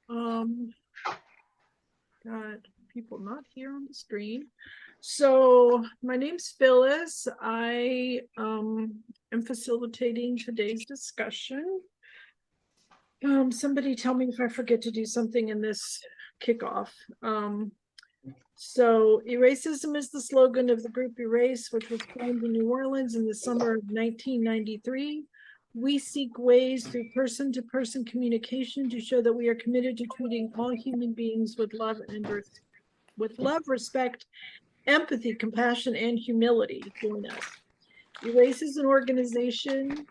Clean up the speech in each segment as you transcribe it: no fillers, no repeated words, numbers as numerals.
Um, got people not here on the screen. So my name's Phyllis. I am facilitating today's discussion. Somebody tell me if I forget to do something in this kickoff. So Eracism is the slogan of the group Erace, which was formed in New Orleans in the summer of 1993. We seek ways through person-to-person communication to show that we are committed to treating all human beings with love, respect, empathy, compassion, and humility. Join us. Erace is an organization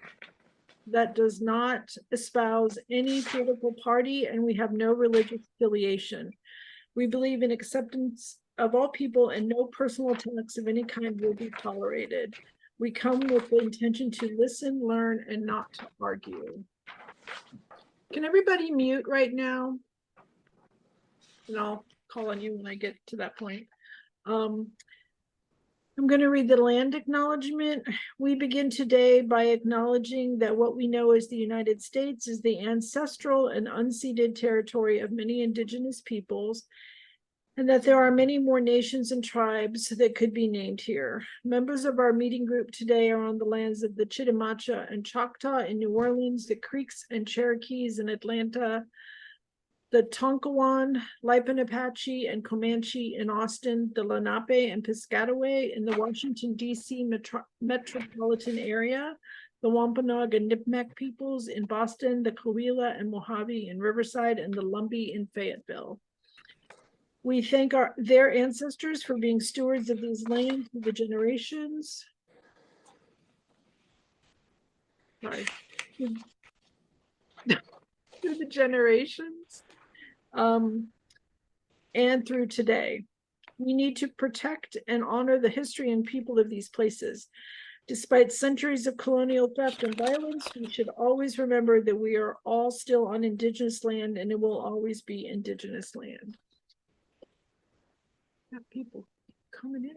that does not espouse any political party, and we have no religious affiliation. We believe in acceptance of all people, and no personal attacks of any kind will be tolerated. We come with the intention to listen, learn, and not to argue. Can everybody mute right now? And I'll call on you when I get to that point. I'm going to read the land acknowledgement. We begin today by acknowledging that what we know as the United States is the ancestral and unceded territory of many indigenous peoples, and that there are many more nations and tribes that could be named here. Members of our meeting group today are on the lands of the Chitimacha and Choctaw in New Orleans, the Creeks and Cherokees in Atlanta, the Tonkawan, Lipan Apache, and Comanche in Austin, the Lenape and Piscataway in the Washington, D.C. metropolitan area, the Wampanoag and Nipmuc peoples in Boston, the Coahuila and Mojave in Riverside, and the Lumbee in Fayetteville. We thank their ancestors for being stewards of these lands through the generations. Sorry. Through the generations. And through today. We need to protect and honor the history and people of these places. Despite centuries of colonial theft and violence, we should always remember that we are all still on indigenous land, and it will always be indigenous land. Got people coming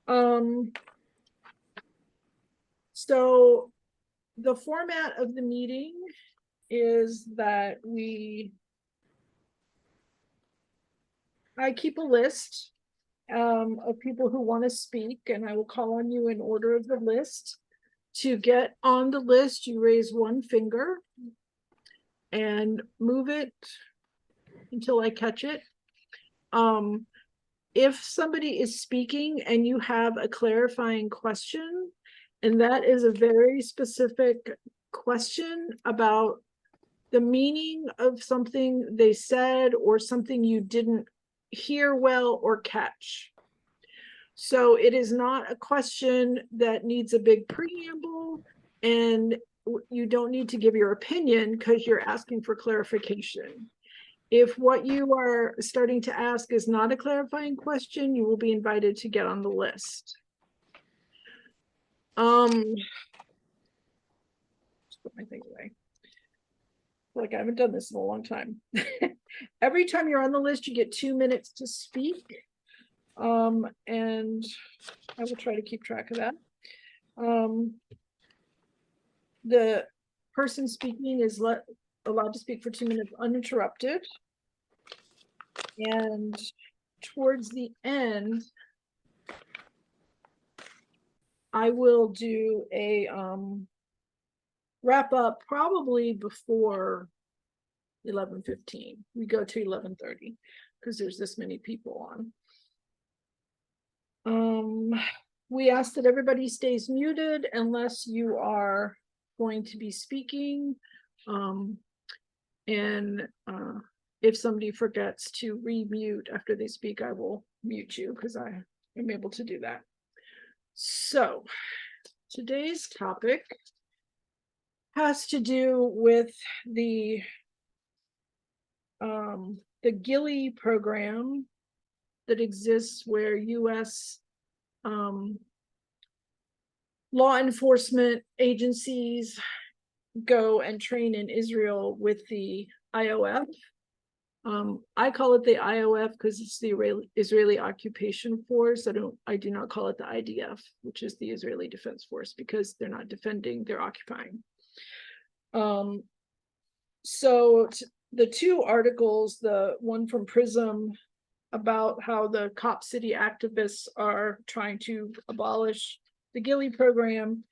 in. So the format of the meeting is that I keep a list of people who want to speak, and I will call on you in order of the list. To get on the list, you raise one finger and move it until I catch it. If somebody is speaking and you have a clarifying question, and that is a very specific question about the meaning of something they said or something you didn't hear well or catch. So it is not a question that needs a big preamble, and you don't need to give your opinion because you're asking for clarification. If what you are starting to ask is not a clarifying question, you will be invited to get on the list. Just put my thing away. Like I haven't done this in a long time. Every time you're on the list, you get 2 minutes to speak. And I will try to keep track of that. The person speaking is allowed to speak for 2 minutes uninterrupted. And towards the end, I will do a wrap up probably before 11:15. We go to 11:30 because there's this many people on. We ask that everybody stays muted unless you are going to be speaking. If somebody forgets to re-mute after they speak, I will mute you because I am able to do that. So today's topic has to do with the Gilly program that exists where U.S. Law enforcement agencies go and train in Israel with the IOF. I call it the IOF because it's the Israeli Occupation Force. I do not call it the IDF, which is the Israeli Defense Force, because they're not defending, they're occupying. So the two articles, the one from Prism about how the Cop City activists are trying to abolish the Gilley program,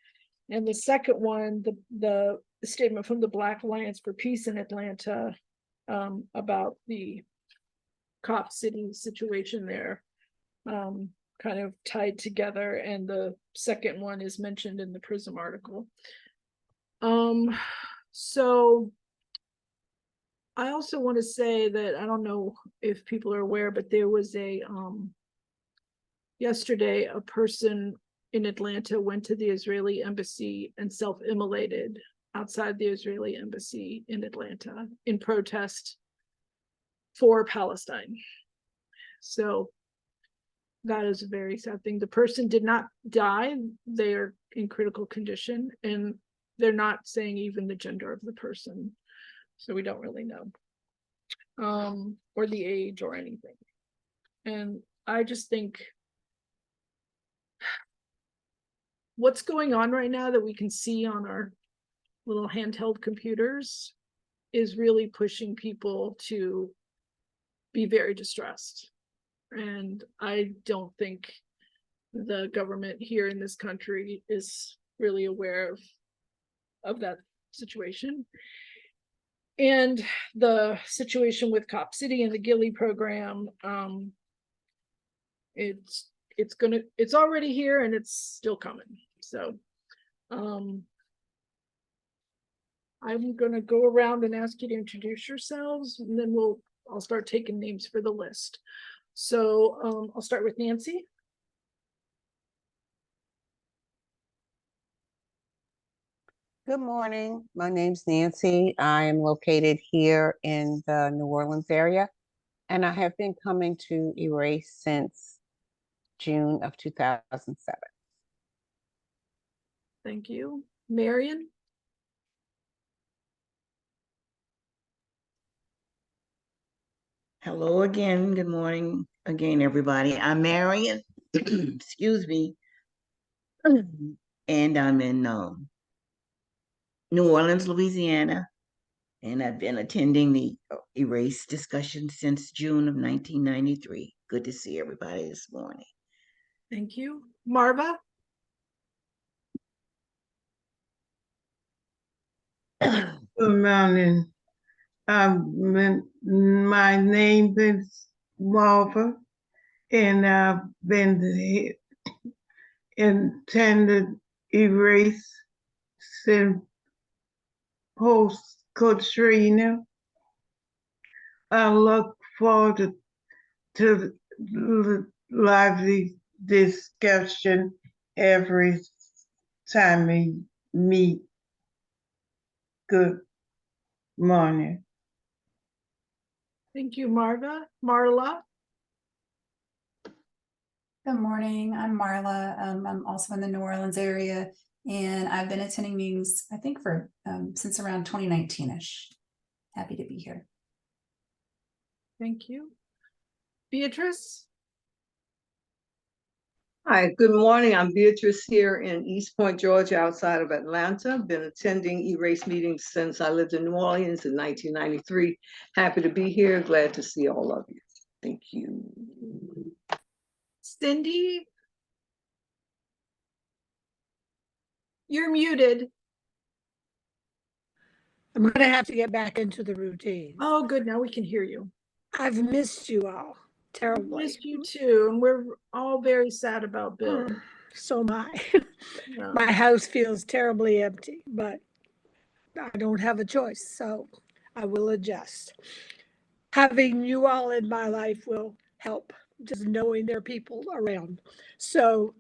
and the second one, the statement from the Black Alliance for Peace in Atlanta, about the Cop City situation there, kind of tied together, and the second one is mentioned in the Prism article. So I also want to say that I don't know if people are aware, but there was a yesterday a person in Atlanta went to the Israeli embassy and self-immolated outside the Israeli embassy in Atlanta in protest for Palestine. So that is a very sad thing. The person did not die. They are in critical condition, and they're not saying even the gender of the person. So we don't really know, or the age or anything. And I just think what's going on right now that we can see on our little handheld computers is really pushing people to be very distressed. And I don't think the government here in this country is really aware of that situation. And the situation with Cop City and the Gilley program, it's already here and it's still coming. So I'm gonna go around and ask you to introduce yourselves, and then I'll start taking names for the list. So I'll start with Nancy. Good morning. My name's Nancy. I am located here in the New Orleans area, and I have been coming to Erace since June of 2007. Thank you. Marion. Hello again. Good morning again, everybody. I'm Marion. Excuse me. And I'm in New Orleans, Louisiana. And I've been attending the Erace discussion since June of 1993. Good to see everybody this morning. Thank you. Marva. Good morning. My name is Marva, and I've been intended Erace since post Katrina. I look forward to lively discussion every time we meet. Good morning. Thank you, Marva. Marla. Good morning. I'm Marla. I'm also in the New Orleans area, and I've been attending meetings, I think, for since around 2019-ish. Happy to be here. Thank you. Beatrice. Hi, good morning. I'm Beatrice here in East Point, Georgia, outside of Atlanta. Been attending Erace meetings since I lived in New Orleans in 1993. Happy to be here. Glad to see all of you. Thank you. Cindy. You're muted. I'm going to have to get back into the routine. Oh, good. Now we can hear you. I've missed you all terribly. Missed you too, and we're all very sad about Bill. So am I. Yeah. My house feels terribly empty, but I don't have a choice, so I will adjust. Having you all in my life will help, just knowing there are people around. So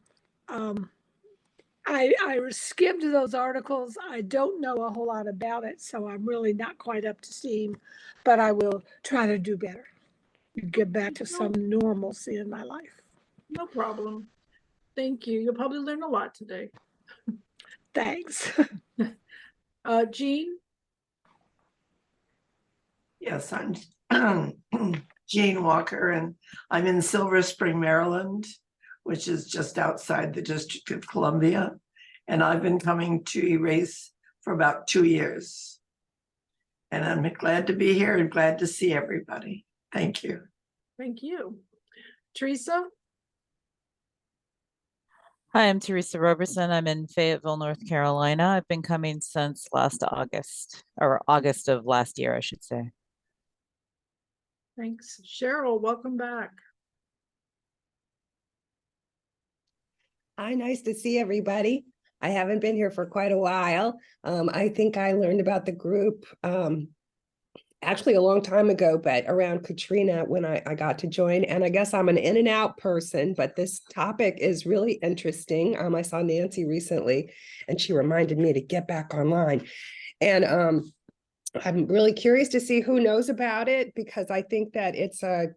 I skimmed those articles. I don't know a whole lot about it, so I'm really not quite up to steam, but I will try to do better. Get back to some normalcy in my life. No problem. Thank you. You'll probably learn a lot today. Thanks. Jean. Yes, I'm Jean Walker, and I'm in Silver Spring, Maryland, which is just outside the District of Columbia. And I've been coming to Erace for about 2 years. And I'm glad to be here and glad to see everybody. Thank you. Thank you. Teresa? Hi, I'm Teresa Roberson. I'm in Fayetteville, North Carolina. I've been coming since last August, or August of last year, I should say. Thanks. Cheryl, welcome back. Hi, nice to see everybody. I haven't been here for quite a while. I think I learned about the group actually a long time ago, but around Katrina when I got to join. And I guess I'm an in and out person, but this topic is really interesting. I saw Nancy recently and she reminded me to get back online. And I'm really curious to see who knows about it because I think that it's a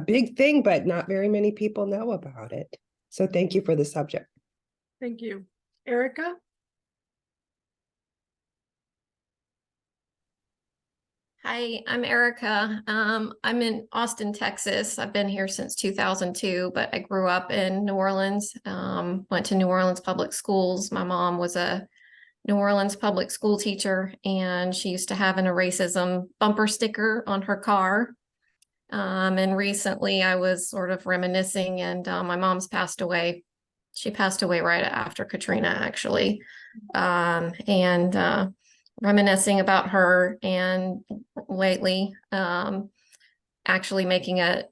big thing, but not very many people know about it. So thank you for the subject. Thank you. Erica? Hi, I'm Erica. I'm in Austin, Texas. I've been here since 2002, but I grew up in New Orleans, went to New Orleans public schools. My mom was a New Orleans public school teacher, and she used to have an Eracism bumper sticker on her car. And recently I was sort of reminiscing, and my mom's passed away. She passed away right after Katrina, actually. And reminiscing about her, and lately actually making a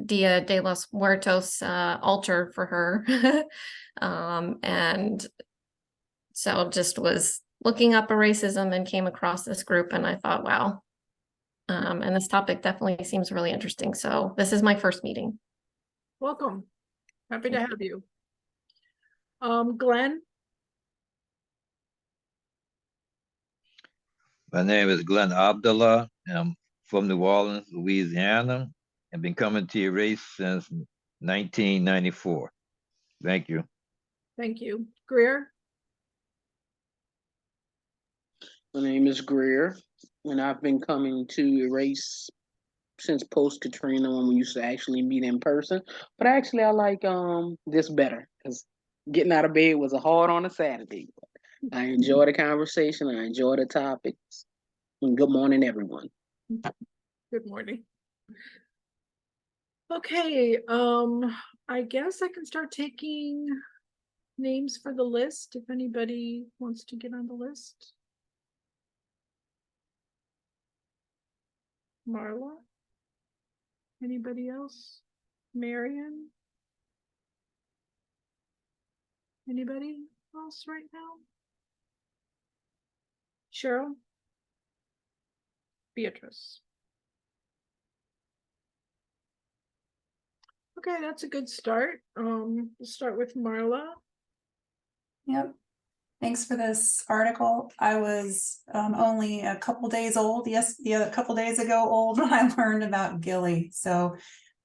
Dia de los Muertos altar for her. And so just was looking up racism and came across this group, and I thought, wow. And this topic definitely seems really interesting. So this is my first meeting. Welcome. Happy to have you. Glenn? My name is Glenn Abdullah. I'm from New Orleans, Louisiana, and been coming to Erace since 1994. Thank you. Thank you. Greer? My name is Greer, and I've been coming to Erace since post Katrina when we used to actually meet in person. But actually, I like this better because getting out of bed was a hard on a Saturday. I enjoy the conversation. I enjoy the topics. And good morning, everyone. Good morning. Okay, I guess I can start taking names for the list if anybody wants to get on the list. Marla? Anybody else? Marion? Anybody else right now? Cheryl? Beatrice? Okay, that's a good start. We'll start with Marla. Yep. Thanks for this article. I was only a couple days old. Yes, a couple days ago old when I learned about Gilly. So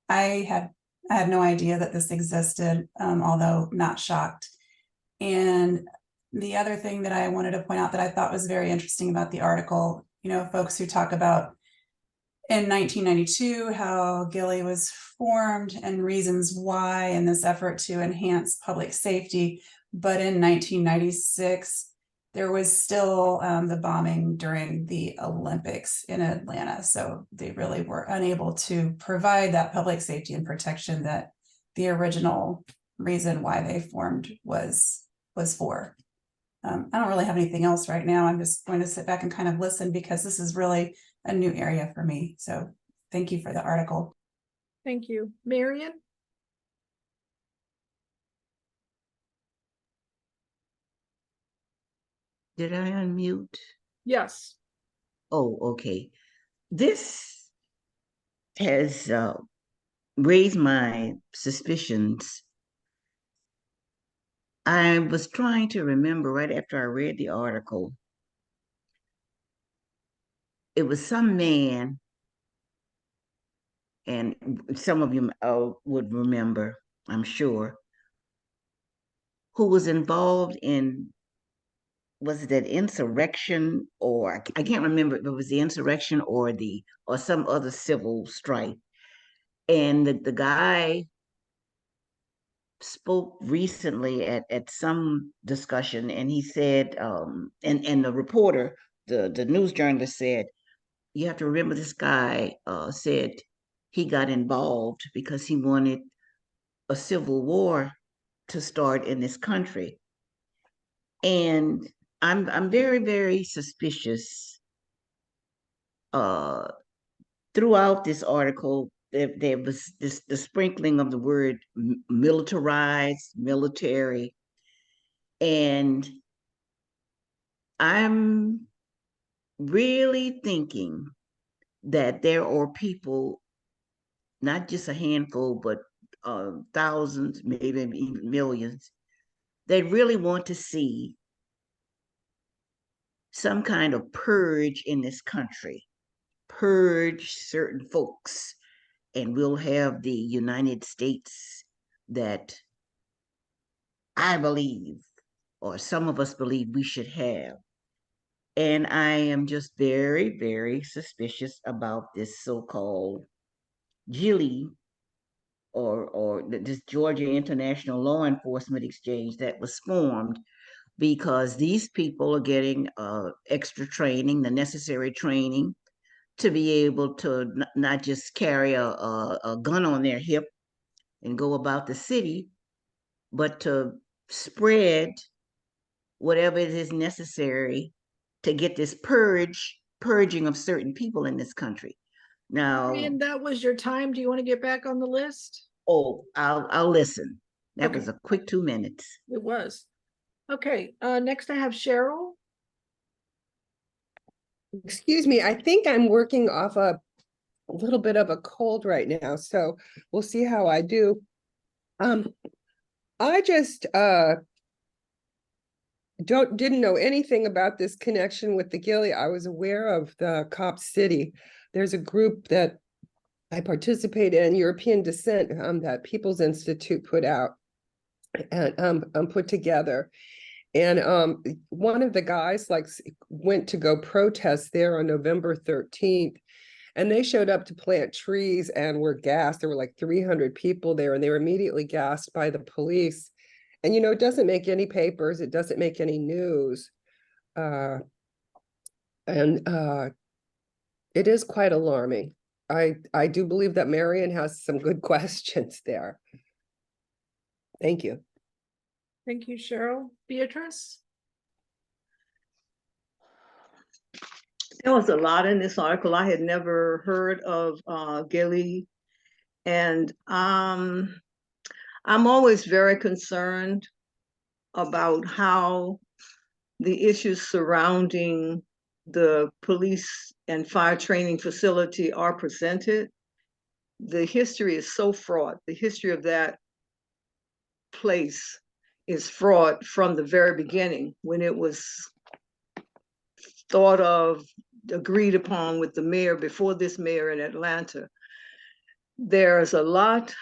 I had no idea that this existed, although not shocked. And the other thing that I wanted to point out that I thought was very interesting about the article, you know, folks who talk about in 1992 how Gilly was formed and reasons why in this effort to enhance public safety. But in 1996, there was still the bombing during the Olympics in Atlanta. So they really were unable to provide that public safety and protection that the original reason why they formed was for. I don't really have anything else right now. I'm just going to sit back and kind of listen because this is really a new area for me. So thank you for the article. Thank you. Marion? Did I unmute? Yes. Oh, okay. This has raised my suspicions. I was trying to remember right after I read the article. It was some man, and some of you would remember, I'm sure, who was involved in, was it that insurrection, or I can't remember if it was the insurrection or some other civil strife. And the guy spoke recently at some discussion, and he said, and the reporter the news journalist said, you have to remember this guy said he got involved because he wanted a civil war to start in this country. And I'm very, very suspicious. Throughout this article, there was the sprinkling of the word militarized, military, and I'm really thinking that there are people, not just a handful, but thousands, maybe even millions, that really want to see some kind of purge in this country, purge certain folks, and we'll have the United States that I believe, or some of us believe we should have. And I am just very, very suspicious about this so-called GILI, or this Georgia International Law Enforcement Exchange that was formed, because these people are getting extra training, the necessary training to be able to not just carry a gun on their hip and go about the city, but to spread whatever it is necessary to get this purging of certain people in this country. Now, And that was your time. Do you want to get back on the list? oh, I'll listen. That Okay. was a quick 2 minutes. It was. Okay, next I have Cheryl. Excuse me, I think I'm working off a little bit of a cold right now, so we'll see how I do. I just didn't know anything about this connection with the Gilly. I was aware of the Cop City. There's a group that I participate in, European Descent, that People's Institute put out and put together. And one of the guys went to go protest there on November 13th. And they showed up to plant trees and were gassed. There were like 300 people there, and they were immediately gassed by the police. And, you know, it doesn't make any papers. It doesn't make any news. And it is quite alarming. I do believe that Marion has some good questions there. Thank you. Thank you, Cheryl. Beatrice? There was a lot in this article. I had never heard of Gilly. And I'm always very concerned about how the issues surrounding the police and fire training facility are presented. The history is so fraught. The history of that place is fraught from the very beginning, when it was thought of, agreed upon with the mayor before this mayor in Atlanta. There's a lot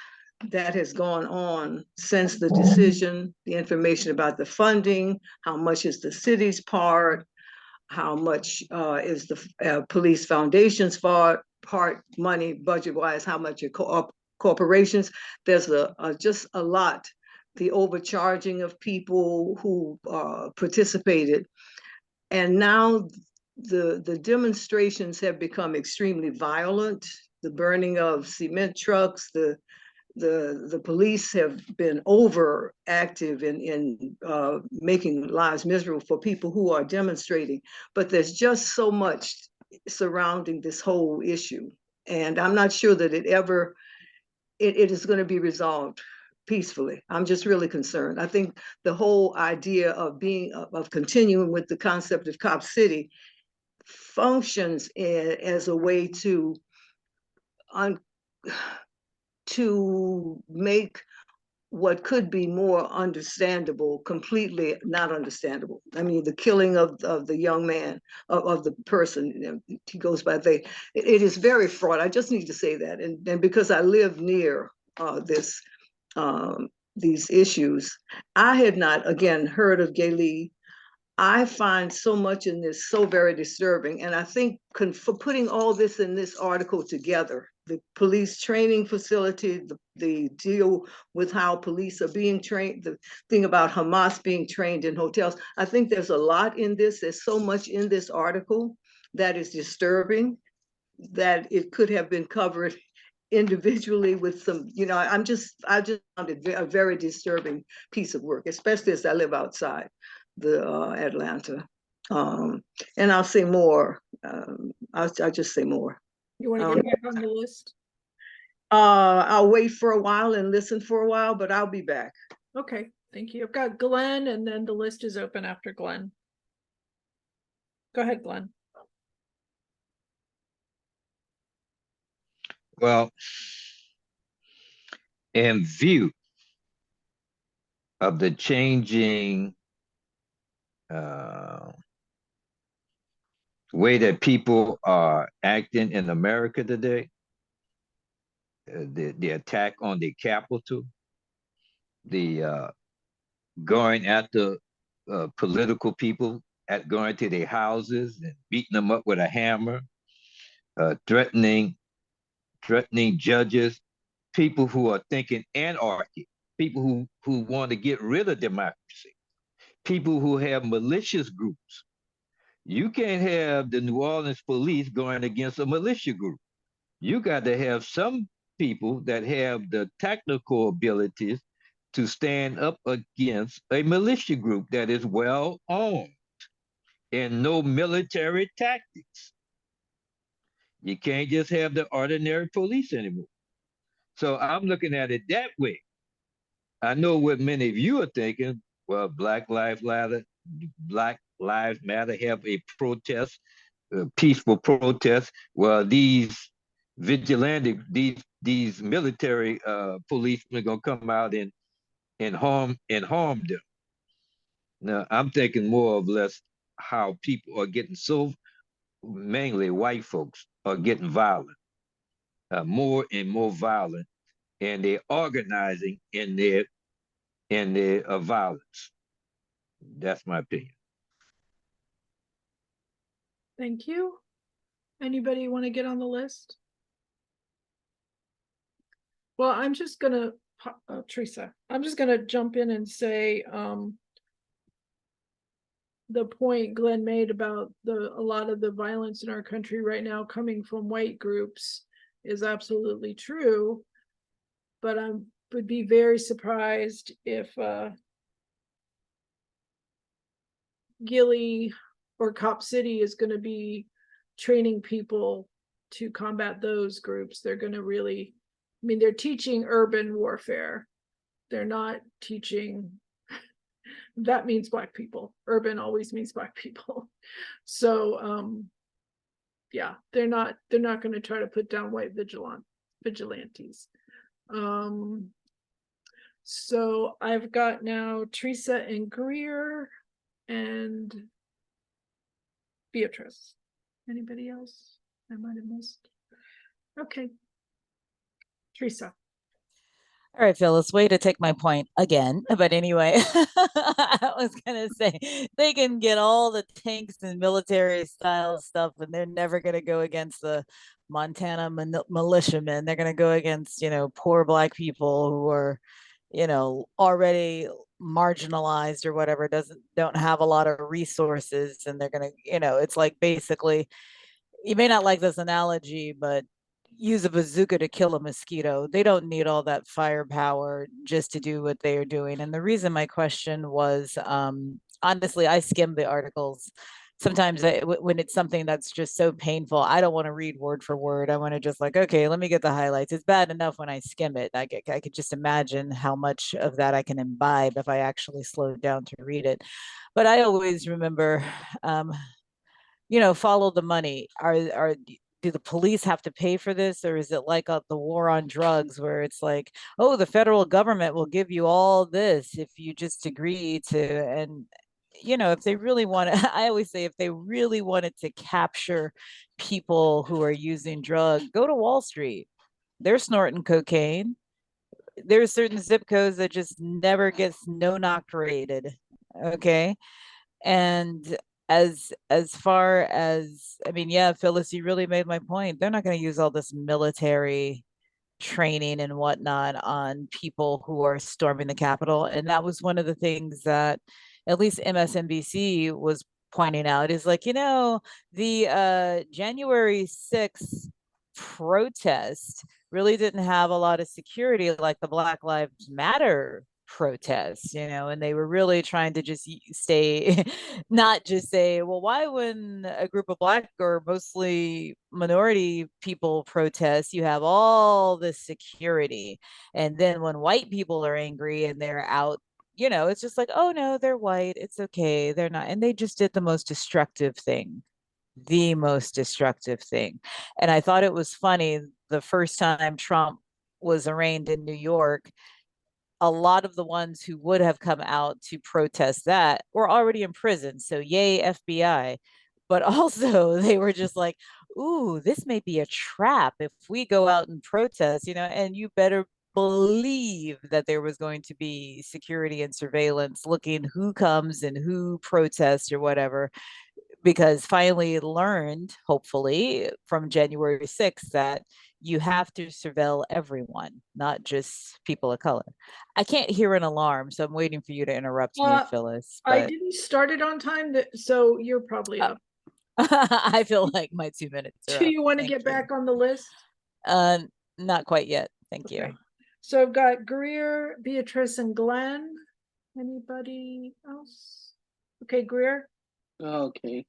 that has gone on since the decision, the information about the funding, how much is the city's part, how much is the police foundation's part money budget-wise, how much are corporations. There's just a lot. The overcharging of people who participated. And now the demonstrations have become extremely violent. The burning of cement trucks, the police have been overactive in making lives miserable for people who are demonstrating. But there's just so much surrounding this whole issue. And I'm not sure that it is going to be resolved peacefully. I'm just really concerned. I think the whole idea of continuing with the concept of Cop City functions as a way to make what could be more understandable completely not understandable. I mean, the killing of the young man, of the person, he goes by they. It is very fraught. I just need to say that, and because I live near these issues, I had not again heard of Gay. I find so much in this so very disturbing, and I think for putting all this in this article together, the police training facility, the deal with how police are being trained, the thing about Hamas being trained in hotels. I think there's a lot in this. There's so much in this article that is disturbing that it could have been covered individually with some, I just found it a very disturbing piece of work, especially as I live outside the Atlanta. And I'll say more. I'll just say more. You want to get back on the list? I'll wait for a while and listen for a while, but I'll be back. Okay, thank you. I've got Glenn, and then the list is open after Glenn. Go ahead, Glenn. Well, in view of the changing way that people are acting in America today, the attack on the Capitol, the going after political people, at going to their houses and beating them up with a hammer, threatening judges, people who are thinking anarchy, people who want to get rid of democracy, people who have malicious groups. You can't have the New Orleans police going against a militia group. You got to have some people that have the technical abilities to stand up against a militia group that is well armed and no military tactics. You can't just have the ordinary police anymore. So I'm looking at it that way. I know what many of you are thinking. Well, Black Lives Matter, have a protest, a peaceful protest. Well, these vigilante, these military policemen are gonna come out and harm them. Now, I'm thinking more or less how people are getting so, mainly white folks are getting violent, more and more violent, and they're organizing in their violence. That's my opinion. Thank you. Anybody want to get on the list? Well, I'm just gonna, Teresa, I'm just gonna jump in and say, the point Glenn made about a lot of the violence in our country right now coming from white groups is absolutely true. But I would be very surprised if Gilly or Cop City is going to be training people to combat those groups. They're going to really, I mean, they're teaching urban warfare. They're not teaching, that means Black people. Urban always means Black people. So yeah, they're not going to try to put down white vigilantes. So I've got now Teresa and Greer and Beatrice. Anybody else I might have missed? Okay. Teresa. All right, Phyllis, way to take my point again. But anyway, I was going to say they can get all the tanks and military style stuff, and they're never going to go against the Montana militiamen. They're going to go against, poor Black people who are, already marginalized or whatever, don't have a lot of resources. And they're going to, it's like basically, you may not like this analogy, but use a bazooka to kill a mosquito. They don't need all that firepower just to do what they are doing. And the reason my question was, honestly, I skim the articles. Sometimes when it's something that's just so painful, I don't want to read word for word. I want to just like, okay, let me get the highlights. It's bad enough when I skim it. I could just imagine how much of that I can imbibe if I actually slowed down to read it. But I always remember, follow the money. Do the police have to pay for this, or is it like the war on drugs where it's like, oh, the federal government will give you all this if you just agree to? And if they really want to, I always say, if they really wanted to capture people who are using drugs, go to Wall Street. They're snorting cocaine. There's certain zip codes that just never gets no-knocked rated. Okay. And as far as, I mean, yeah, Phyllis, you really made my point. They're not going to use all this military training and whatnot on people who are storming the Capitol. And that was one of the things that at least MSNBC was pointing out, is like, the January 6th protest really didn't have a lot of security like the Black Lives Matter protests, and they were really trying to just stay, not just say, well, why when a group of Black or mostly minority people protest, you have all this security, and then when white people are angry and they're out, it's just like, oh no, they're white, it's okay, they're not. And they just did the most destructive thing, and I thought it was funny, the first time Trump was arraigned in New York, a lot of the ones who would have come out to protest that were already in prison. So yay, FBI. But also they were just like, ooh, this may be a trap if we go out and protest, and you better believe that there was going to be security and surveillance looking who comes and who protests or whatever, because finally learned, hopefully, from January 6th that you have to surveil everyone, not just people of color. I can't hear an alarm, so I'm waiting for you to interrupt me, Phyllis. I But didn't start it on time, so you're probably up. I feel like my 2 minutes are Do up. you want to Thank get you. back on the list? Not quite yet. Thank Okay. you. So I've got Greer, Beatrice, and Glenn. Anybody else? Okay, Greer. Okay.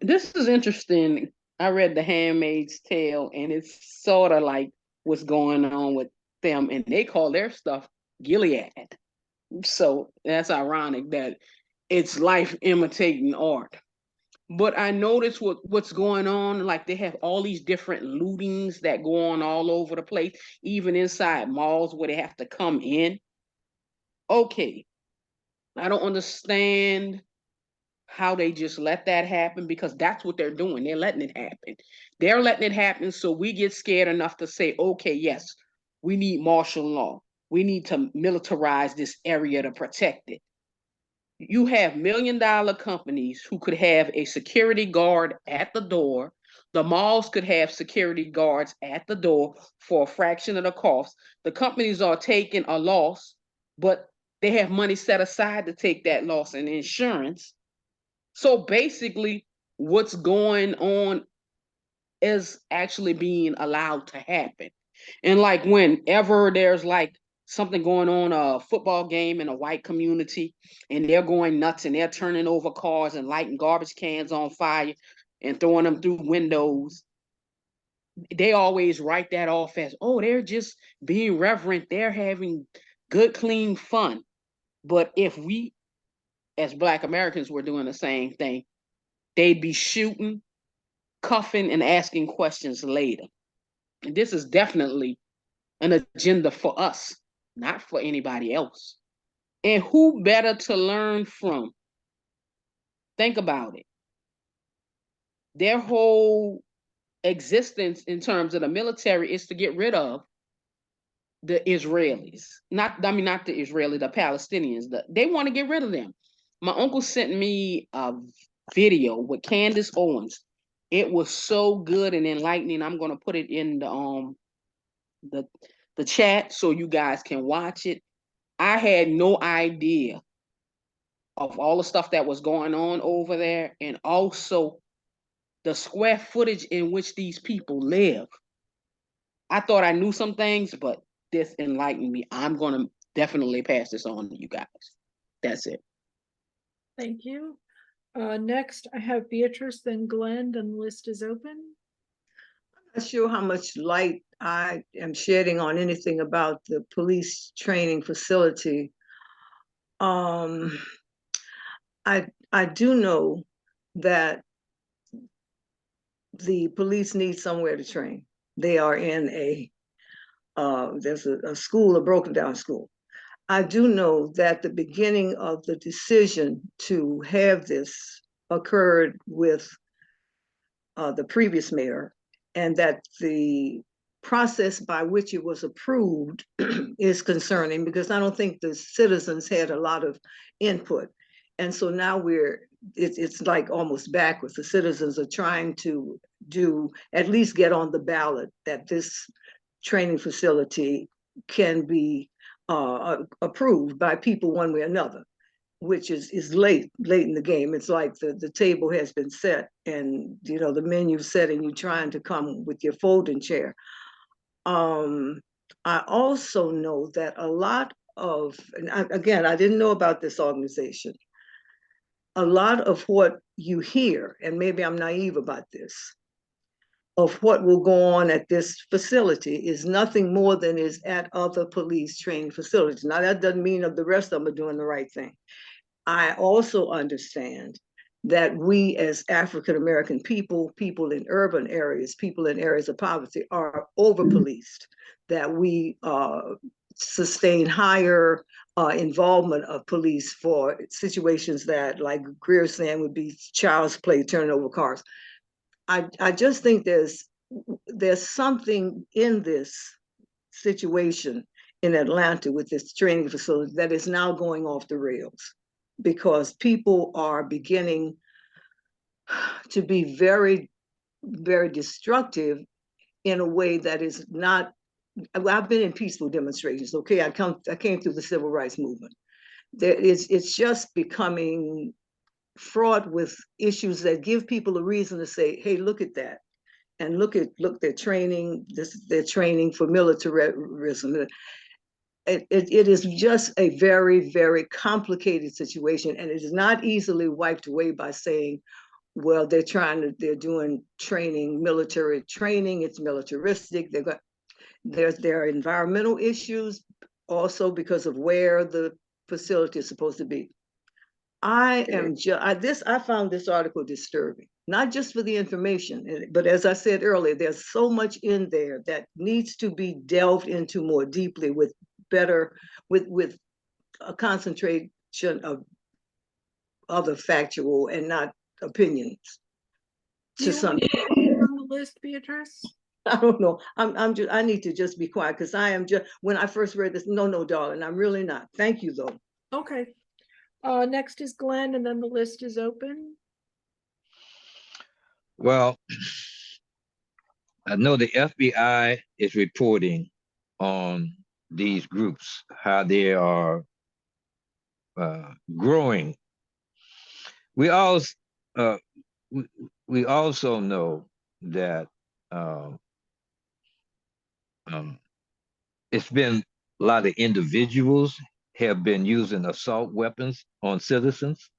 This is interesting. I read The Handmaid's Tale, and it's sort of like what's going on with them, and they call their stuff Gilead. So that's ironic that it's life imitating art. But I noticed what's going on, like they have all these different lootings that go on all over the place, even inside malls where they have to come in. Okay, I don't understand how they just let that happen, because that's what they're doing. They're letting it happen. They're letting it happen so we get scared enough to say, okay, yes, we need martial law. We need to militarize this area to protect it. You have $1 million companies who could have a security guard at the door. The malls could have security guards at the door for a fraction of the cost. The companies are taking a loss, but they have money set aside to take that loss in insurance. So basically, what's going on is actually being allowed to happen. And like whenever there's like something going on, a football game in a white community, and they're going nuts and they're turning over cars and lighting garbage cans on fire and throwing them through windows, they always write that off as, oh, they're just being reverent, they're having good, clean fun. But if we, as Black Americans, were doing the same thing, they'd be shooting, cuffing, and asking questions later. And this is definitely an agenda for us, not for anybody else. And who better to learn from? Think about it. Their whole existence in terms of the military is to get rid of the Israelis. Not the Israeli, the Palestinians. They want to get rid of them. My uncle sent me a video with Candace Owens. It was so good and enlightening. I'm going to put it in the chat so you guys can watch it. I had no idea of all the stuff that was going on over there, and also the square footage in which these people live. I thought I knew some things, but this enlightened me. I'm going to definitely pass this on to you guys. That's it. Thank you. Next, I have Beatrice, then Glenn, and the list is open. I'm not sure how much light I am shedding on anything about the police training facility. I do know that the police need somewhere to train. They are in there's a school, a broken down school. I do know that the beginning of the decision to have this occurred with the previous mayor, and that the process by which it was approved is concerning, because I don't think the citizens had a lot of input. And so now it's like almost backwards. The citizens are trying to at least get on the ballot that this training facility can be approved by people one way or another, which is late in the game. It's like the table has been set, and the menu set, and you're trying to come with your folding chair. I also know that a lot of, and again, I didn't know about this organization. A lot of what you hear, and maybe I'm naive about this, of what will go on at this facility is nothing more than is at other police training facilities. Now, that doesn't mean that the rest of them are doing the right thing. I also understand that we as African-American people in urban areas, people in areas of poverty are over-policed, that we sustain higher involvement of police for situations that, like Greer saying, would be child's play, turning over cars. I just think there's something in this situation in Atlanta with this training facility that is now going off the rails, because people are beginning to be very, very destructive in a way that is not. I've been in peaceful demonstrations. Okay, I came through the civil rights movement. It's just becoming fraught with issues that give people a reason to say, "Hey, look at that," and look their training. Their training for militarism. It is just a very, very complicated situation, and it is not easily wiped away by saying, well, they're doing training, military training, it's militaristic. There are environmental issues also because of where the facility is supposed to be. I found this article disturbing, not just for the information, but as I said earlier, there's so much in there that needs to be delved into more deeply with a concentration of other factual and not opinions. To some on the list, Beatrice? I don't know. I need to just be quiet, because I am just, when I first read this, no, darling, I'm really not. Thank you though. Okay. Next is Glenn, and then the list is open. Well, I know the FBI is reporting on these groups, how they are growing. We also we also know that it's been a lot of individuals have been using assault weapons on citizens.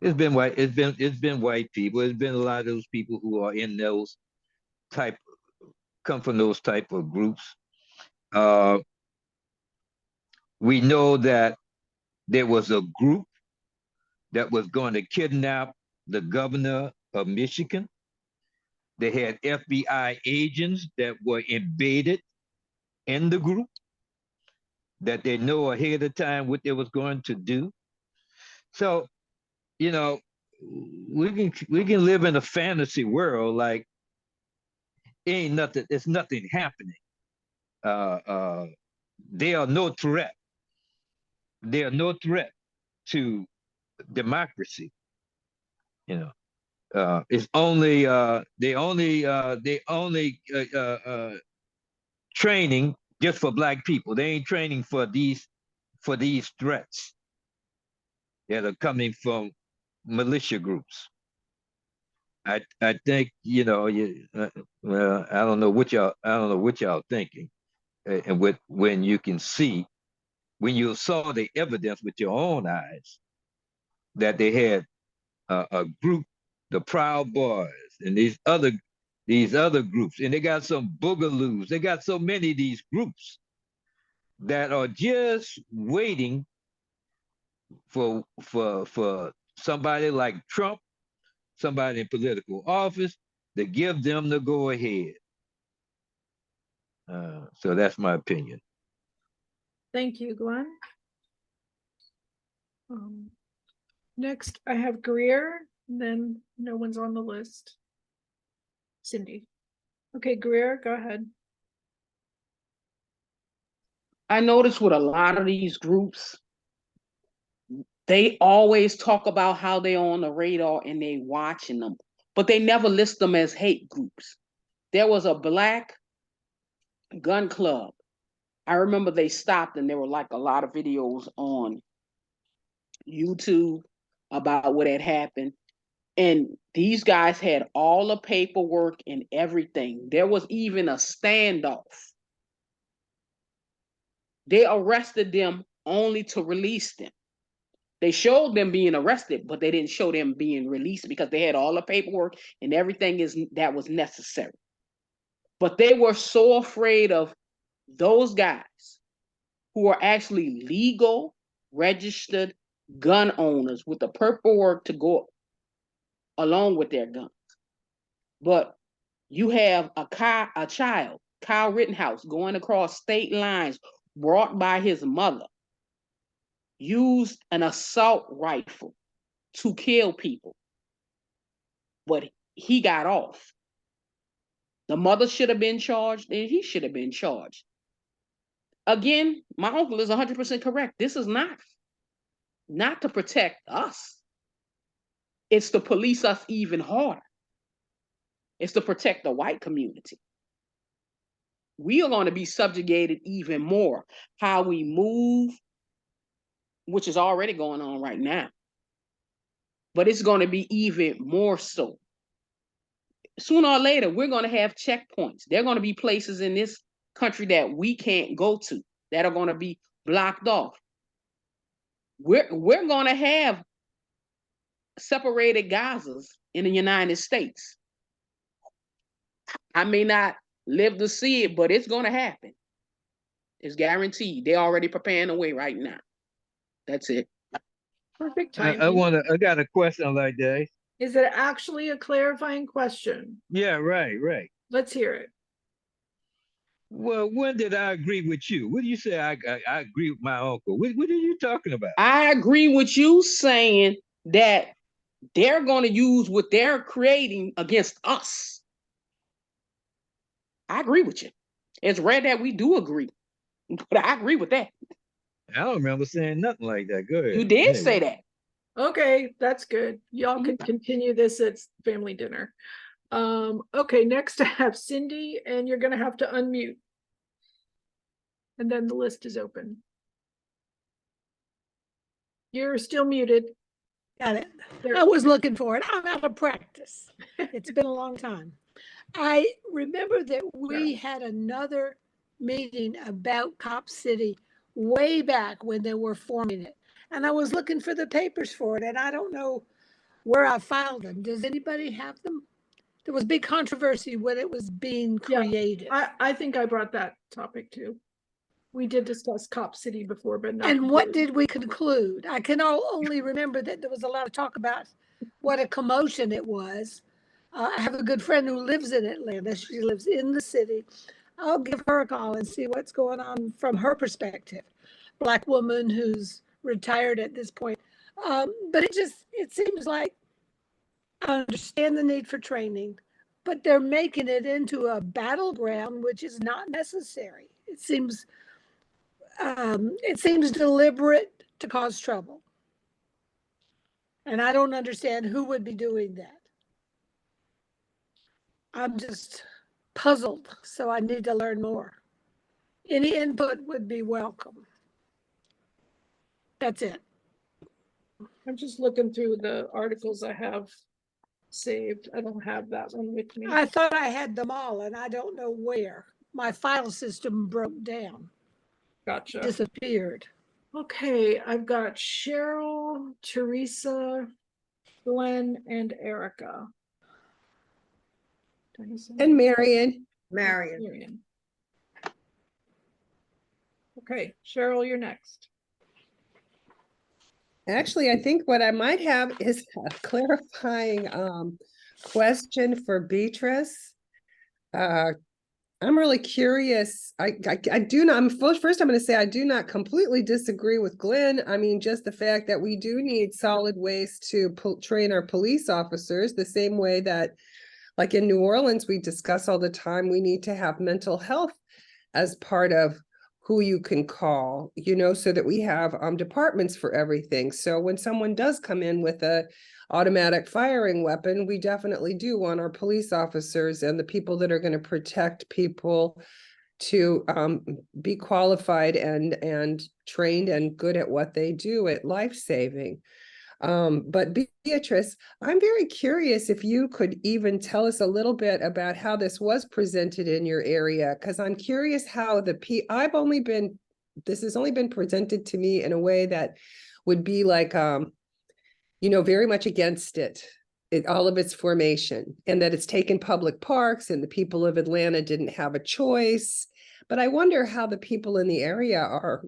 It's been white. It's been white people. It's been a lot of those people who are in those come from those type of groups. We know that there was a group that was going to kidnap the governor of Michigan. They had FBI agents that were embedded in the group, that they know ahead of time what they was going to do. So, we can live in a fantasy world like there's nothing happening. They are no threat. They are no threat to democracy. It's only they only training just for black people. They ain't training for these threats that are coming from militia groups. I think well, I don't know what y'all thinking, and when you can see, when you saw the evidence with your own eyes that they had a group, the Proud Boys, and these other groups, and they got some boogaloos. They got so many of these groups that are just waiting for somebody like Trump, somebody in political office, to give them the go ahead. So that's my opinion. Thank you, Glenn. Next, I have Greer, and then no one's on the list. Cindy. Okay, Greer, go ahead. I noticed with a lot of these groups, They always talk about how they're on the radar and they watching them, but they never list them as hate groups. There was a black gun club. I remember they stopped and there were like a lot of videos on YouTube about what had happened. And these guys had all the paperwork and everything. There was even a standoff. They arrested them only to release them. They showed them being arrested, but they didn't show them being released because they had all the paperwork and everything that was necessary. But they were so afraid of those guys who are actually legal, registered gun owners with the paperwork to go along with their guns. But you have a child, Kyle Rittenhouse, going across state lines, brought by his mother, used an assault rifle to kill people, but he got off. The mother should have been charged and he should have been charged. Again, my uncle is 100% correct. This is not to protect us. It's to police us even harder. It's to protect the white community. We are going to be subjugated even more. How we move, which is already going on right now, but it's going to be even more so. Sooner or later, we're going to have checkpoints. There are going to be places in this country that we can't go to that are going to be blocked off. We're going to have separated Gazas in the United States. I may not live to see it, but it's going to happen. It's guaranteed. They're already preparing the way right now. That's it. Perfect timing. I got a question like that. Is it actually a clarifying question? Yeah, right. Let's hear it. Well, when did I agree with you? What do you say I agree with my uncle? What are you talking about? I agree with you saying that they're going to use what they're creating against us. I agree with you. It's rare that we do agree, but I agree with that. I don't remember saying nothing like that. Go ahead. You did say that. Okay, that's good. Y'all can continue this at family dinner. Okay, next I have Cindy, and you're gonna have to unmute. And then the list is open. You're still muted. Got it. I was looking for it. I'm out of practice. It's been a long time. I remember that we had another meeting about Cop City way back when they were forming it. And I was looking for the papers for it, and I don't know where I filed them. Does anybody have them? There was big controversy when it was being created. I think I brought that topic too. We did discuss Cop City before, but not. And what did we conclude? I can only remember that there was a lot of talk about what a commotion it was. I have a good friend who lives in Atlanta. She lives in the city. I'll give her a call and see what's going on from her perspective. Black woman who's retired at this point. But it seems like I understand the need for training, but they're making it into a battleground, which is not necessary. It seems deliberate to cause trouble. And I don't understand who would be doing that. I'm just puzzled, so I need to learn more. Any input would be welcome. That's it. I'm just looking through the articles I have saved. I don't have that one with me. I thought I had them all, and I don't know where. My file system broke down. Gotcha. Disappeared. Okay, I've got Cheryl, Teresa, Glenn, and Erica. And Marion. Marion. Okay, Cheryl, you're next. Actually, I think what I might have is a clarifying question for Beatrice. I'm really curious. I do not, first I'm going to say I do not completely disagree with Glenn. I mean, just the fact that we do need solid ways to train our police officers the same way that, like in New Orleans, we discuss all the time, we need to have mental health as part of who you can call, so that we have departments for everything. So when someone does come in with a automatic firing weapon, we definitely do want our police officers and the people that are going to protect people to be qualified and trained and good at what they do at life-saving. But Beatrice, I'm very curious if you could even tell us a little bit about how this was presented in your area, because I'm curious how this has only been presented to me in a way that would be like, very much against all of its formation, and that it's taken public parks and the people of Atlanta didn't have a choice. But I wonder how the people in the area are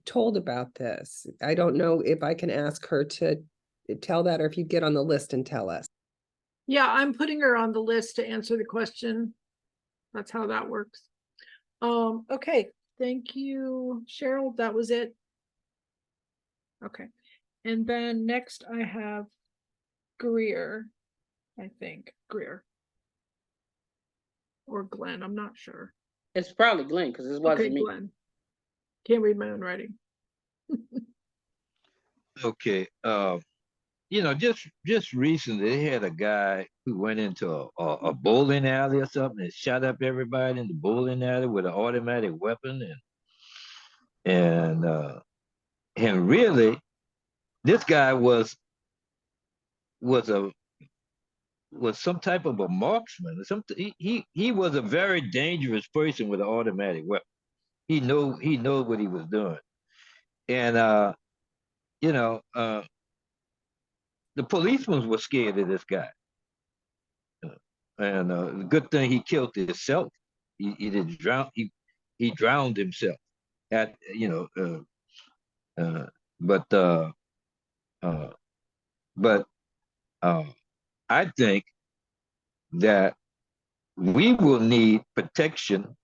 told about this. I don't know if I can ask her to tell that, or if you get on the list and tell us. Yeah, I'm putting her on the list to answer the question. That's how that works. Okay, thank you, Cheryl. That was it. Okay, and then next I have Greer, I think, Greer. Or Glenn, I'm not sure. It's probably Glenn, because this wasn't me. Glenn. Can't read my own writing. Okay. Just recently they had a guy who went into a bowling alley or something and shot up everybody in the bowling alley with an automatic weapon, and really this guy was some type of a marksman or something. He was a very dangerous person with an automatic weapon. He knew what he was doing. And the policemen were scared of this guy. And the good thing he killed himself. He didn't drown. He drowned himself. At but I think that we will need protection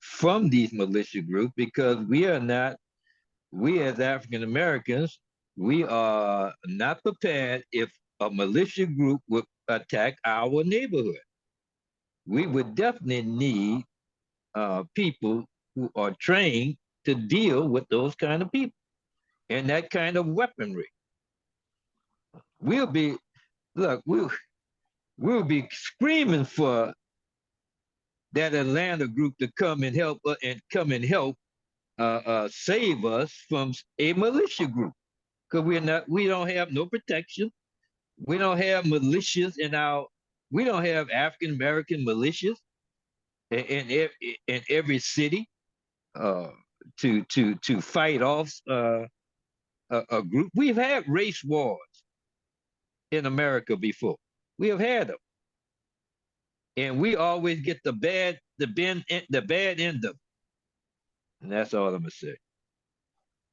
from these militia groups, because we as African Americans, we are not prepared if a militia group would attack our neighborhood. We would definitely need people who are trained to deal with those kind of people and that kind of weaponry. We'll be screaming for that Atlanta group to come and help save us from a militia group, because we don't have no protection. We don't have militias we don't have African American militias in every city to fight off a group. We've had race wars in America before. We have had them, and we always get the bad end of them. And that's all I'm gonna say.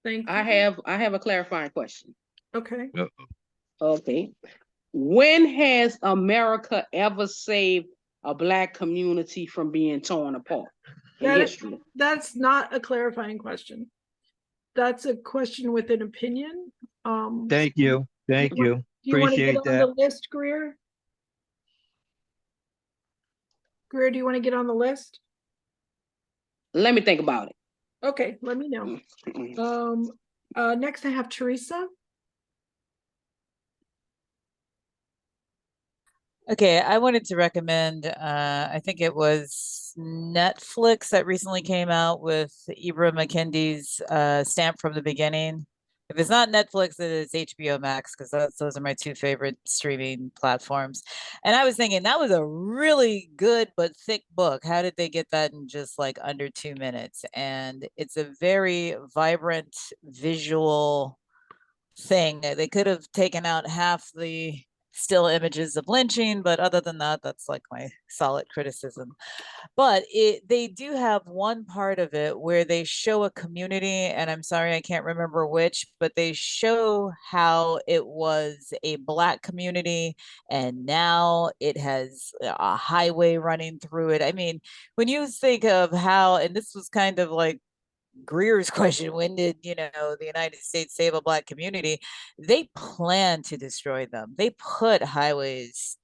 Thank you. I have a clarifying question. Okay. Okay. When has America ever saved a Black community from being torn apart in history? That's not a clarifying question. That's a question with an opinion. Thank you. Thank you. Do you want to get Appreciate on that. the list, Greer? Greer, do you want to get on the list? Let me think about it. Okay, let me know. Next I have Teresa. Okay, I wanted to recommend, I think it was Netflix that recently came out with Ibram Kendi Stamp from the Beginning. If it's not Netflix, it is HBO Max, because those are my two favorite streaming platforms. And I was thinking that was a really good but thick book. How did they get that in just like under 2 minutes? And it's a very vibrant visual thing. They could have taken out half the still images of lynching, but other than that, that's like my solid criticism. But they do have one part of it where they show a community, and I'm sorry I can't remember which, but they show how it was a Black community and now it has a highway running through it. I mean, when you think of how, and this was kind of like Greer's question, when did the United States save a Black community? They plan to destroy them. They put highways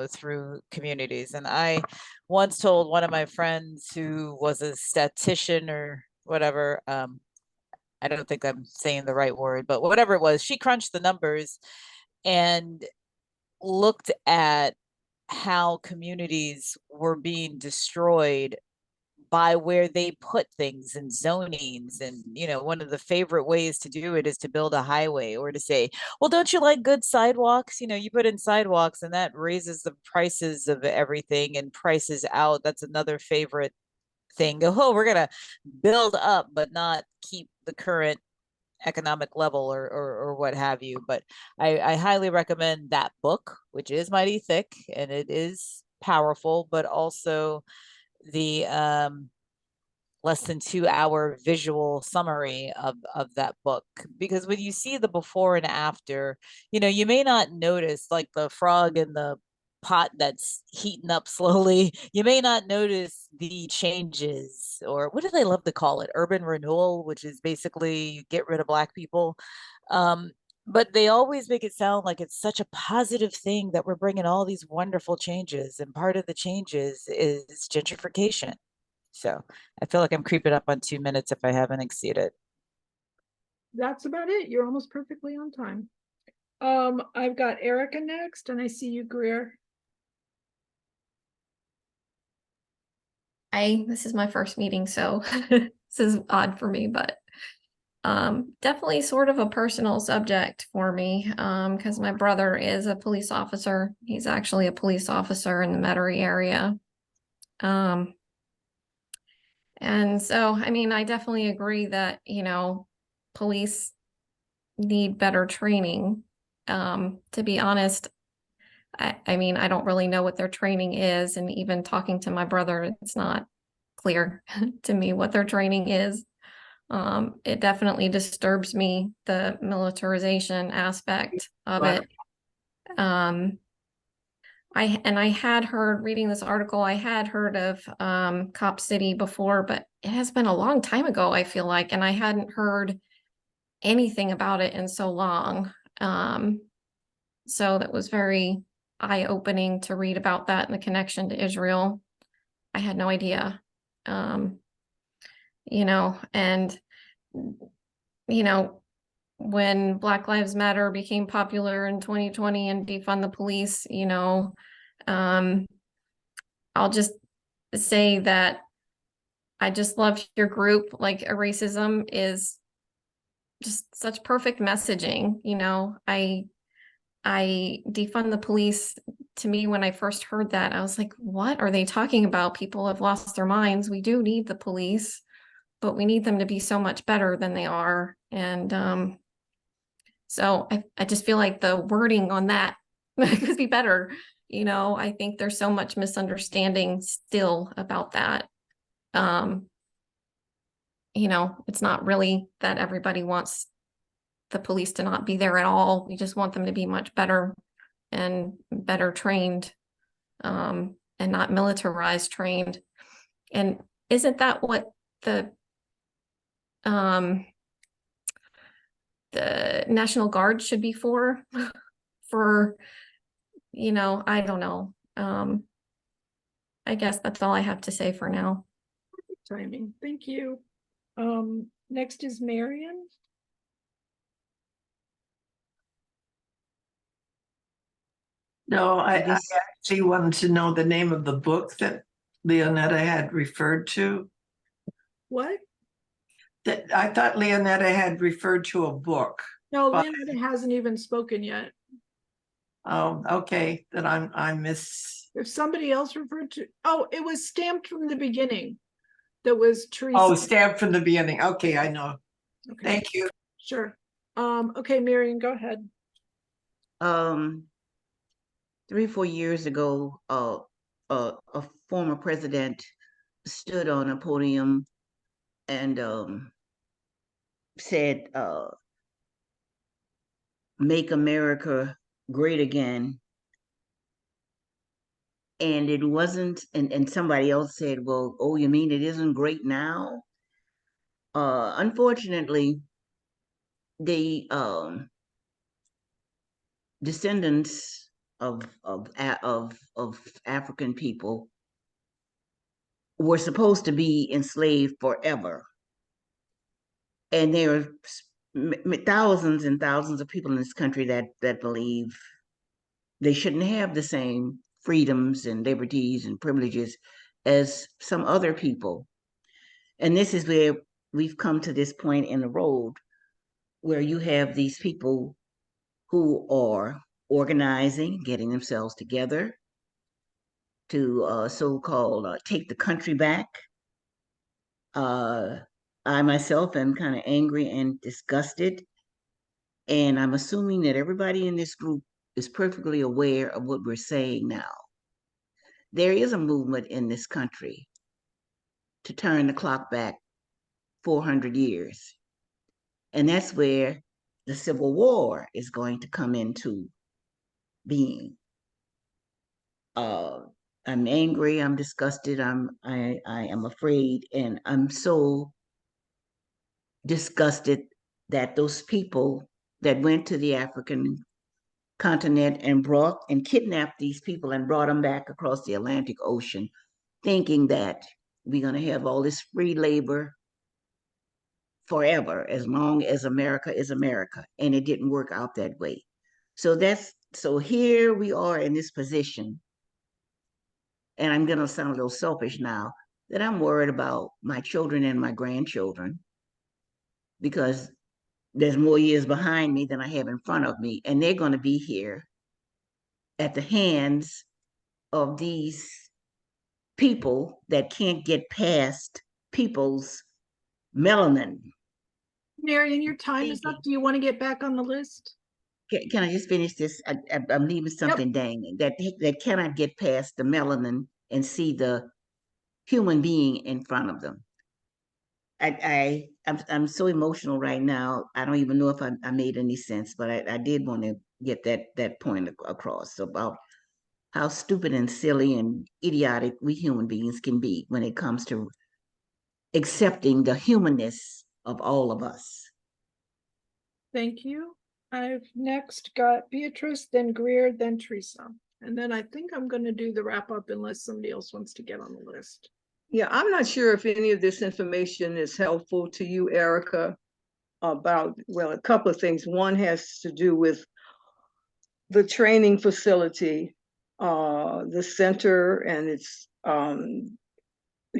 through communities. And I once told one of my friends who was a statistician or whatever. I don't think I'm saying the right word, but whatever it was, she crunched the numbers and looked at how communities were being destroyed by where they put things and zonings. And, one of the favorite ways to do it is to build a highway or to say, well, don't you like good sidewalks? You put in sidewalks and that raises the prices of everything and prices out. That's another favorite thing. Oh, we're going to build up, but not keep the current economic level or what have you. But I highly recommend that book, which is mighty thick and it is powerful, but also the less than 2 hour visual summary of that book. Because when you see the before and after, you may not notice like the frog in the pot that's heating up slowly. You may not notice the changes, or what do they love to call it? Urban renewal, which is basically get rid of Black people. But they always make it sound like it's such a positive thing that we're bringing all these wonderful changes. And part of the changes is gentrification. So I feel like I'm creeping up on 2 minutes if I haven't exceeded. That's about it. You're almost perfectly on time. I've got Erica next, and I see you, Greer. This is my first meeting, so this is odd for me, but definitely sort of a personal subject for me, because my brother is a police officer. He's actually a police officer in the Metairie area. And so, I mean, I definitely agree that, police need better training. To be honest, I mean, I don't really know what their training is. And even talking to my brother, it's not clear to me what their training is. It definitely disturbs me, the militarization aspect of it. I had heard, reading this article, I had heard of Cop City before, but it has been a long time ago, I feel like, and I hadn't heard anything about it in so long. So that was very eye-opening to read about that and the connection to Israel. I had no idea. And when Black Lives Matter became popular in 2020 and defund the police, I'll just say that I just love your group. Like, Eracism is just such perfect messaging. I defund the police. To me, when I first heard that, I was like, what are they talking about? People have lost their minds. We do need the police, but we need them to be so much better than they are. And so I just feel like the wording on that could be better. I think there's so much misunderstanding still about that. It's not really that everybody wants the police to not be there at all. We just want them to be much better and better trained, and not militarized trained. And isn't that what the National Guard should be for? For, I don't know. I guess that's all I have to say for now. Timing. Thank you. Next is Marion. No, I guess- actually wanted to know the name of the book that Leonetta had referred to. What? That I thought Leonetta had referred to a book. No, But- Leonetta hasn't even spoken yet. Oh, okay. Then I miss. If somebody else referred to, it was stamped from the beginning. That was Teresa. Oh, stamped from the beginning. Okay, I know. Okay. Thank you. Sure. Okay, Marion, go ahead. 3 or 4 years ago, a former president stood on a podium and said, "Make America great again." And it wasn't, and somebody else said, "Well, oh, you mean it isn't great now?" Unfortunately, the descendants of African people were supposed to be enslaved forever. And there are thousands and thousands of people in this country that believe they shouldn't have the same freedoms and liberties and privileges as some other people. And this is where we've come to this point in the road where you have these people who are organizing, getting themselves together to so-called take the country back. I myself am kind of angry and disgusted, and I'm assuming that everybody in this group is perfectly aware of what we're saying now. There is a movement in this country to turn the clock back 400 years. And that's where the Civil War is going to come into being. I'm angry, I'm disgusted, I am afraid, and I'm so disgusted that those people that went to the African continent and brought and kidnapped these people and brought them back across the Atlantic Ocean, thinking that we're going to have all this free labor forever, as long as America is America. And it didn't work out that way. So here we are in this position. And I'm going to sound a little selfish now, that I'm worried about my children and my grandchildren, because there's more years behind me than I have in front of me. And they're going to be here at the hands of these people that can't get past people's melanin. Marion, your time is up. Do you want to get back on the list? Can I just finish this? I'm leaving something dangling that cannot get past the melanin and see the human being in front of them. I'm so emotional right now. I don't even know if I made any sense, but I did want to get that point across about how stupid and silly and idiotic we human beings can be when it comes to accepting the humanness of all of us. Thank you. I've next got Beatrice, then Greer, then Teresa. And then I think I'm going to do the wrap up unless somebody else wants to get on the list. Yeah, I'm not sure if any of this information is helpful to you, Erica, about, well, a couple of things. One has to do with the training facility, the center, and it's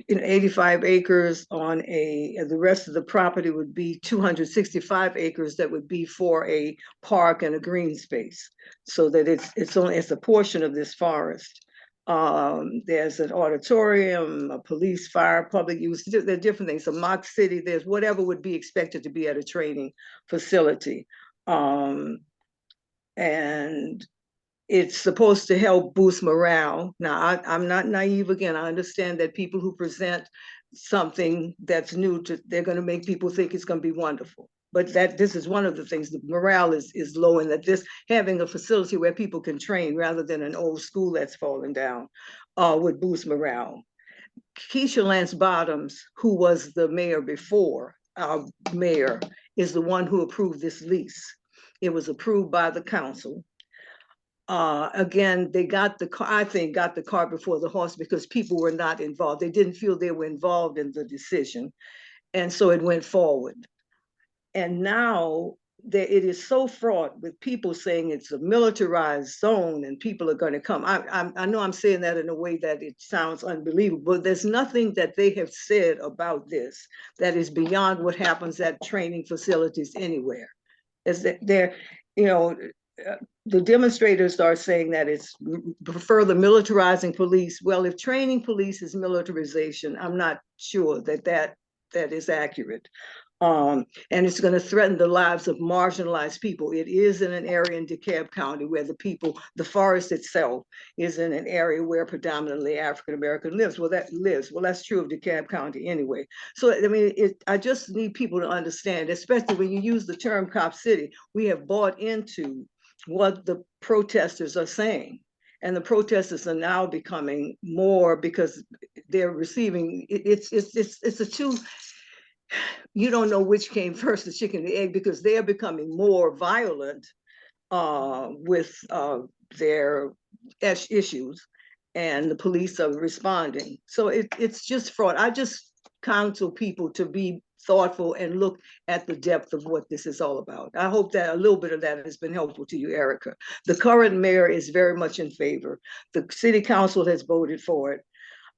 85 acres on the rest of the property would be 265 acres that would be for a park and a green space. So that it's a portion of this forest. There's an auditorium, a police, fire, public use, there are different things. A mock city, there's whatever would be expected to be at a training facility. And it's supposed to help boost morale. Now, I'm not naive. Again, I understand that people who present something that's new, they're going to make people think it's going to be wonderful. But this is one of the things. The morale is low, and that this having a facility where people can train rather than an old school that's fallen down would boost morale. Keisha Lance Bottoms, who was the mayor before our mayor, is the one who approved this lease. It was approved by the council. Again, they got the cart before the horse because people were not involved. They didn't feel they were involved in the decision. And so it went forward. And now it is so fraught with people saying it's a militarized zone and people are going to come. I know I'm saying that in a way that it sounds unbelievable, but there's nothing that they have said about this that is beyond what happens at training facilities anywhere. Is that the demonstrators are saying that it's further militarizing police. Well, if training police is militarization, I'm not sure that is accurate. And it's going to threaten the lives of marginalized people. It is in an area in DeKalb County where the forest itself is in an area where predominantly African American lives. Well, that's true of DeKalb County anyway. So, I mean, I just need people to understand, especially when you use the term cop city, we have bought into what the protesters are saying. And the protesters are now becoming more because they're receiving, it's a two, you don't know which came first, the chicken and the egg, because they're becoming more violent with their issues, and the police are responding. So it's just fraud. I just counsel people to be thoughtful and look at the depth of what this is all about. I hope that a little bit of that has been helpful to you, Erica. The current mayor is very much in favor. The city council has voted for it.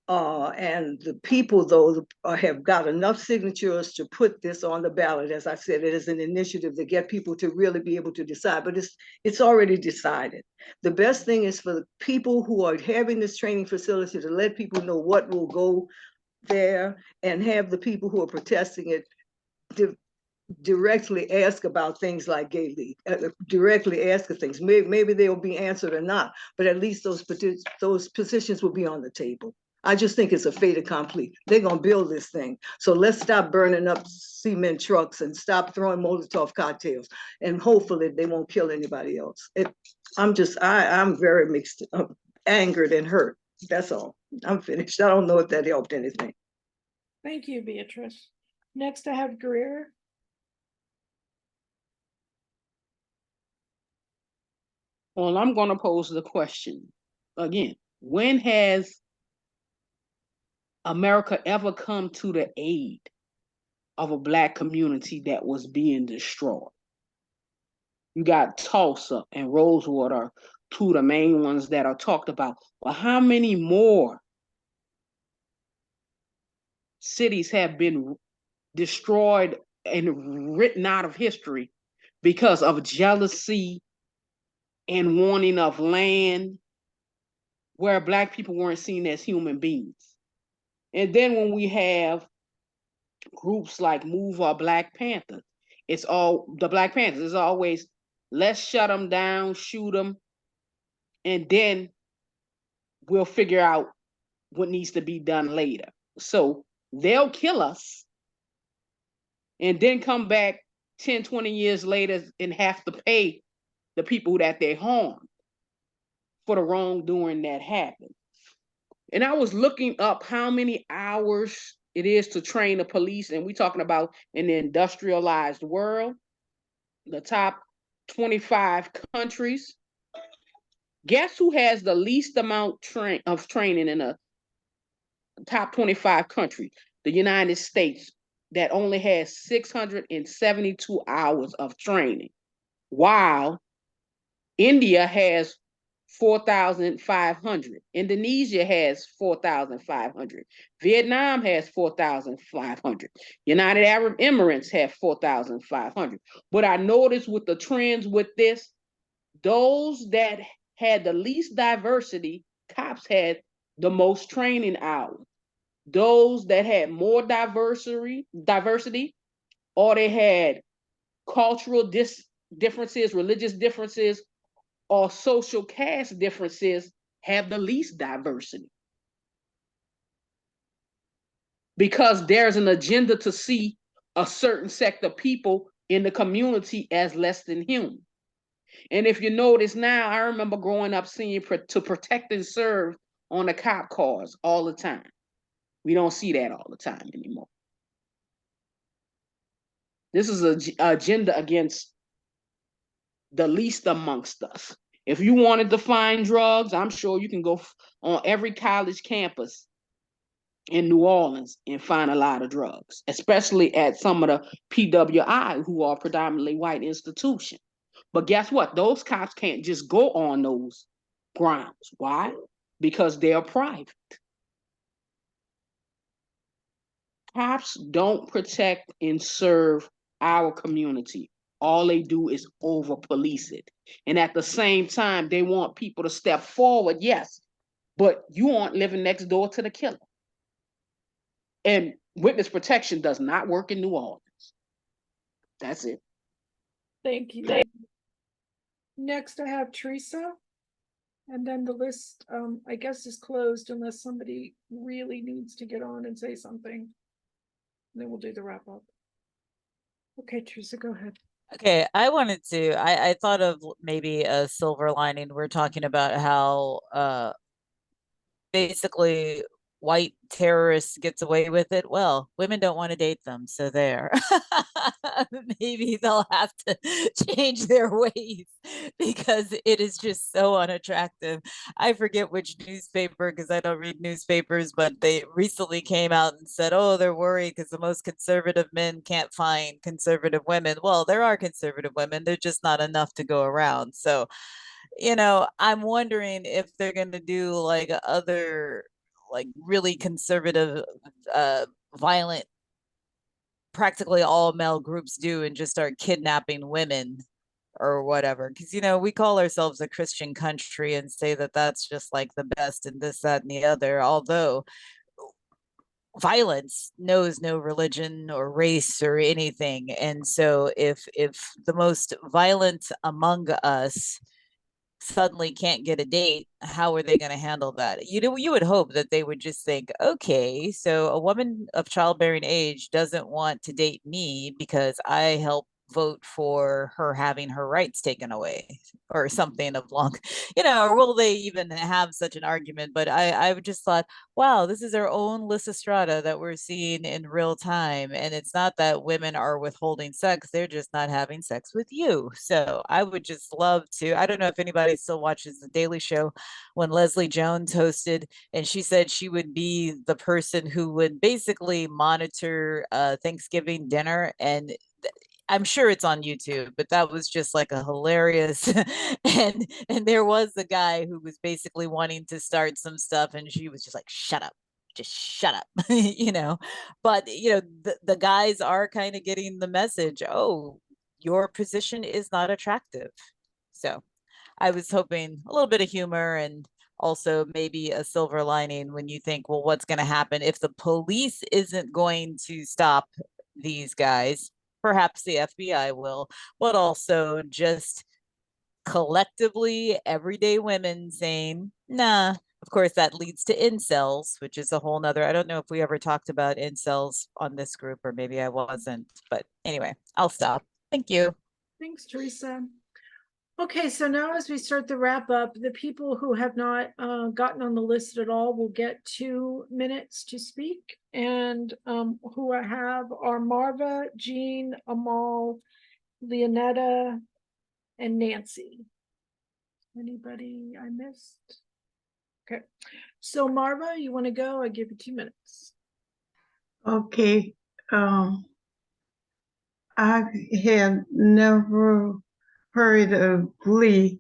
And the people, though, have got enough signatures to put this on the ballot. As I said, it is an initiative to get people to really be able to decide, but it's already decided. The best thing is for the people who are having this training facility to let people know what will go there and have the people who are protesting it directly ask about things like gay league, directly ask of things. Maybe they'll be answered or not, but at least those positions will be on the table. I just think it's a fait accompli. They're gonna build this thing. So let's stop burning up cement trucks and stop throwing Molotov cocktails. And hopefully they won't kill anybody else. I'm very mixed, angered and hurt. That's all. I'm finished. I don't know if that helped anything. Thank you, Beatrice. Next, I have Greer. Well, I'm going to pose the question again. When has America ever come to the aid of a Black community that was being destroyed? You got Tulsa and Rosewater, two of the main ones that are talked about. Well, how many more cities have been destroyed and written out of history because of jealousy and wanting of land, where Black people weren't seen as human beings? And then when we have groups like Move or Black Panthers, it's all the Black Panthers is always, let's shut them down, shoot them, and then we'll figure out what needs to be done later. So they'll kill us and then come back 10, 20 years later and have to pay the people that they harmed for the wrongdoing that happened. And I was looking up how many hours it is to train the police, and we're talking about in the industrialized world, the top 25 countries. Guess who has the least amount of training in the top 25 countries? The United States, that only has 672 hours of training, while India has 4,500. Indonesia has 4,500. Vietnam has 4,500. United Arab Emirates have 4,500. But I noticed with the trends with this, those that had the least diversity, cops had the most training hours. Those that had more diversity, or they had cultural differences, religious differences, or social caste differences, have the least diversity. Because there's an agenda to see a certain sect of people in the community as less than human. And if you notice now, I remember growing up seeing to protect and serve on the cop cars all the time. We don't see that all the time anymore. This is an agenda against the least amongst us. If you wanted to find drugs, I'm sure you can go on every college campus in New Orleans and find a lot of drugs, especially at some of the PWI, who are predominantly white institutions. But guess what? Those cops can't just go on those grounds. Why? Because they're private. Cops don't protect and serve our community. All they do is over police it. And at the same time, they want people to step forward, yes, but you aren't living next door to the killer. And witness protection does not work in New Orleans. That's it. Thank you. Next, I have Teresa. And then the list, I guess, is closed unless somebody really needs to get on and say something. Then we'll do the wrap up. Okay, Teresa, go ahead. Okay, I thought of maybe a silver lining. We're talking about how basically white terrorist gets away with it, well, women don't want to date them, so there. Maybe they'll have to change their ways because it is just so unattractive. I forget which newspaper because I don't read newspapers, but they recently came out and said, oh, they're worried because the most conservative men can't find conservative women. Well, there are conservative women, they're just not enough to go around. So, I'm wondering if they're going to do like other, like really conservative, violent, practically all male groups do and just start kidnapping women or whatever. Because, we call ourselves a Christian country and say that that's just like the best and this, that, and the other. Although violence knows no religion or race or anything. And so if the most violent among us suddenly can't get a date, how are they going to handle that? You would hope that they would just think, okay, so a woman of childbearing age doesn't want to date me because I help vote for her having her rights taken away or something of long, or will they even have such an argument? But I just thought, wow, this is our own Lysistrata that we're seeing in real time. And it's not that women are withholding sex, they're just not having sex with you. So I would just love to. I don't know if anybody still watches The Daily Show when Leslie Jones hosted, and she said she would be the person who would basically monitor Thanksgiving dinner. And I'm sure it's on YouTube, but that was just like a hilarious and there was the guy who was basically wanting to start some stuff and she was just like, shut up, just shut up. But the guys are kind of getting the message, oh, your position is not attractive. So I was hoping a little bit of humor and also maybe a silver lining when you think, well, what's going to happen if the police isn't going to stop these guys? Perhaps the FBI will, but also just collectively everyday women saying, nah. Of course, that leads to incels, which is a whole nother. I don't know if we ever talked about incels on this group, or maybe I wasn't. But anyway, I'll stop. Thank you. Thanks, Teresa. Okay, so now as we start the wrap up, the people who have not gotten on the list at all will get 2 minutes to speak. And who I have are Marva, Jean, Amal, Leonetta, and Nancy. Anybody I missed? Okay, so Marva, you want to go? I give you 2 minutes. Okay. I had never heard of Glee.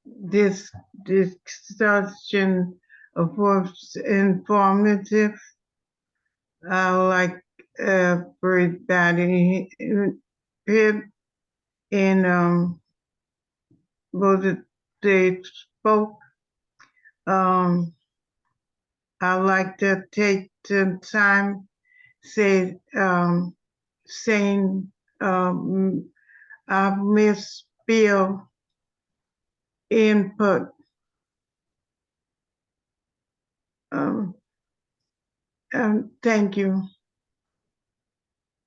This discussion was informative. I like everybody here and both they spoke. I like to take the time saying I miss Bill input. Thank you.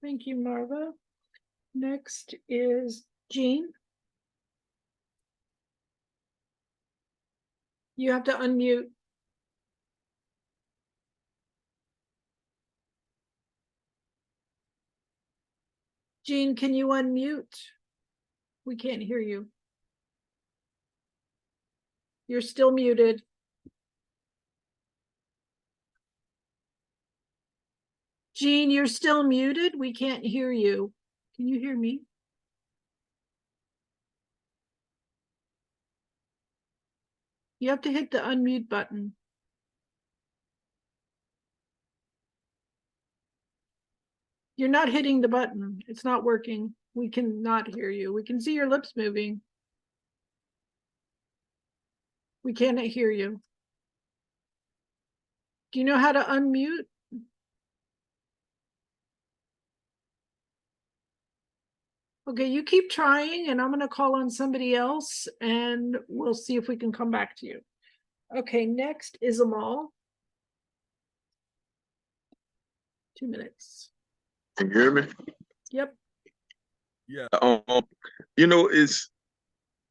Thank you, Marva. Next is Jean. You have to unmute. Jean, can you unmute? We can't hear you. You're still muted. Jean, you're still muted. We can't hear you. Can you hear me? You have to hit the unmute button. You're not hitting the button. It's not working. We cannot hear you. We can see your lips moving. We cannot hear you. Do you know how to unmute? Okay, you keep trying and I'm going to call on somebody else and we'll see if we can come back to you. Okay, next is Amal. 2 minutes. Can you hear me? Yep. Yeah. It's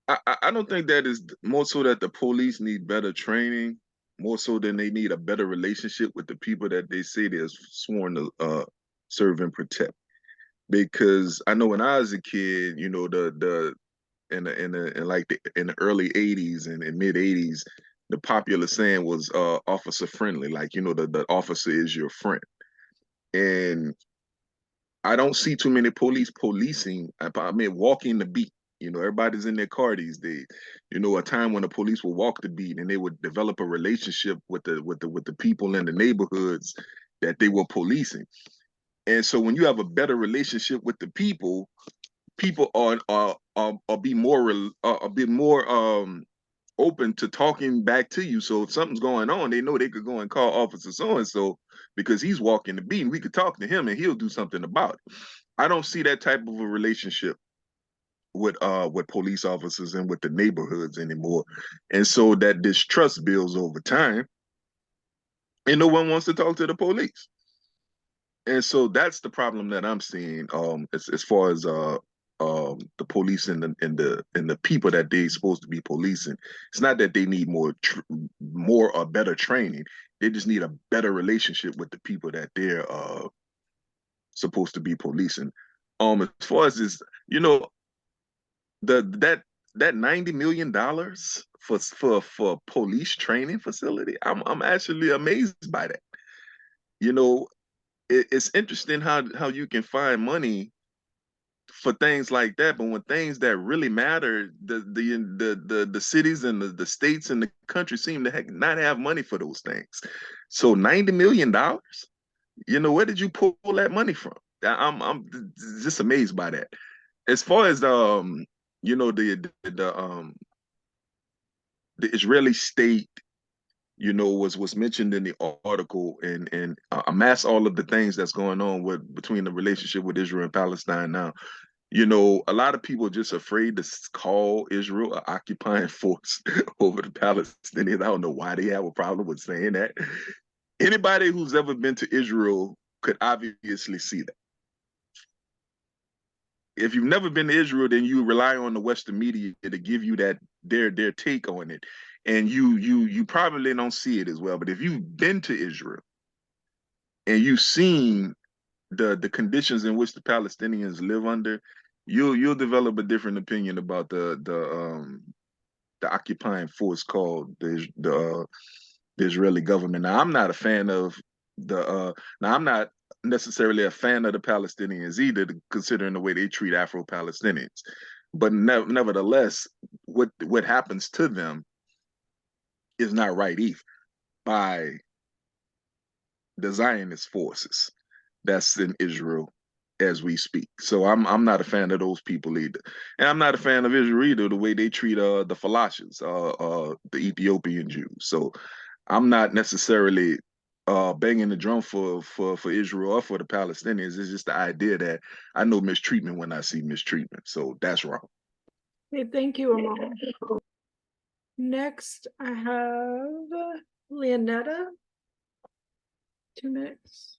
I don't think that is more so that the police need better training. more so than they need a better relationship with the people that they say they're sworn to serve and protect. Because I know when I was a kid, you know, the in the early '80s and mid '80s, the popular saying was officer friendly, like, you know, the officer is your friend. And I don't see too many police policing. I mean, walking the beat. You know, everybody's in their car these days. You know, a time when the police would walk the beat and they would develop a relationship with the people in the neighborhoods that they were policing. And so when you have a better relationship with the people, people are be more a bit more open to talking back to you. So if something's going on, they know they could go and call Officer so and so because he's walking the beat, and we could talk to him and he'll do something about it. I don't see that type of a relationship with police officers and with the neighborhoods anymore. And so that distrust builds over time, and no one wants to talk to the police. And so that's the problem that I'm seeing as far as the police and the people that they're supposed to be policing. It's not that they need more or better training. They just need a better relationship with the people that they're supposed to be policing. As far as this, you know, that $90 million for police training facility, I'm actually amazed by that. You know, it's interesting how you can find money for things like that, but when things that really matter, the cities and the states and the country seem to not have money for those things. So $90 million, you know, where did you pull that money from? I'm just amazed by that. As far as you know, the Israeli state, you know, was mentioned in the article, and amass all of the things that's going on with between the relationship with Israel and Palestine now. You know, a lot of people are just afraid to call Israel an occupying force over the Palestinians. I don't know why they have a problem with saying that. Anybody who's ever been to Israel could obviously see that. If you've never been to Israel, then you rely on the Western media to give you that their take on it, and you probably don't see it as well. But if you've been to Israel and you've seen the conditions in which the Palestinians live under, you'll develop a different opinion about the occupying force called the Israeli government. Now, I'm not a fan of now I'm not necessarily a fan of the Palestinians either, considering the way they treat Afro-Palestinians. But nevertheless, what happens to them is not right either by the Zionist forces that's in Israel as we speak. So I'm not a fan of those people either, and I'm not a fan of Israel either, the way they treat the Falashas, the Ethiopian Jews. So I'm not necessarily banging the drum for Israel or for the Palestinians. It's just the idea that I know mistreatment when I see mistreatment. So that's wrong. Okay, thank you, Amal. Next, I have Leonetta. 2 minutes.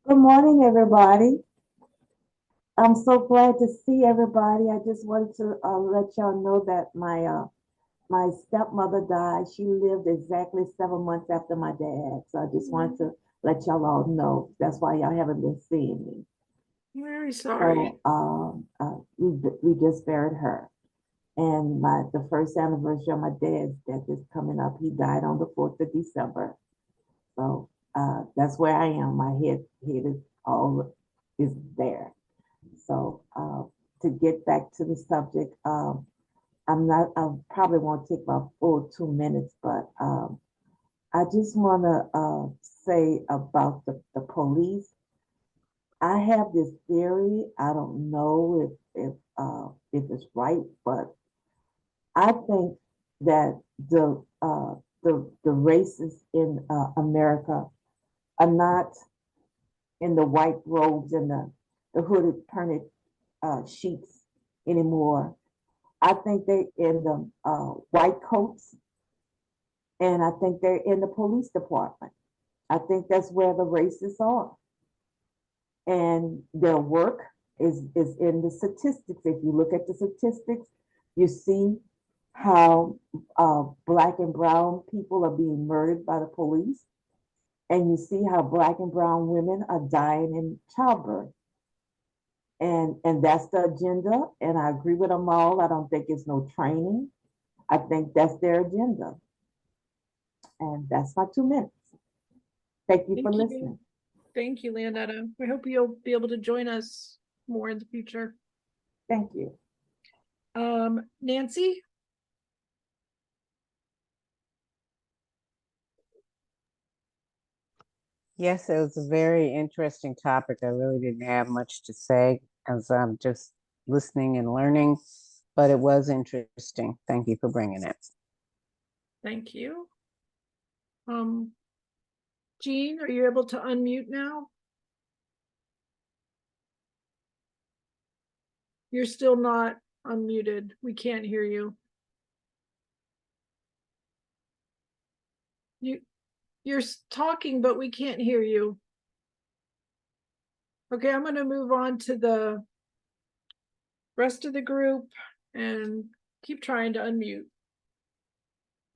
Good morning, everybody. I'm so glad to see everybody. I just wanted to let y'all know that my stepmother died. She lived exactly 7 months after my dad. So I just wanted to let y'all all know. That's why y'all haven't been seeing me. Very sorry. So we just buried her. And the first anniversary of my dad's death is coming up. He died on the 4th of December. So that's where I am. My head is there. So to get back to the subject, I probably won't take my full 2 minutes, but I just want to say about the police. I have this theory. I don't know if it's right, but I think that the racists in America are not in the white robes and the hooded perned sheets anymore. I think they're in the white coats, and I think they're in the police department. I think that's where the racists are. And their work is in the statistics. If you look at the statistics, you see how black and brown people are being murdered by the police, and you see how black and brown women are dying in childbirth. And that's the agenda, and I agree with them all. I don't think it's no training. I think that's their agenda. And that's my 2 minutes. Thank you for Thank you. listening. Thank you, Leonetta. We hope you'll be able to join us more in the future. Thank you. Nancy? Yes, it was a very interesting topic. I really didn't have much to say as I'm just listening and learning, but it was interesting. Thank you for bringing it. Thank you. Jean, are you able to unmute now? You're still not unmuted. We can't hear you. You're talking, but we can't hear you. Okay, I'm going to move on to the rest of the group and keep trying to unmute.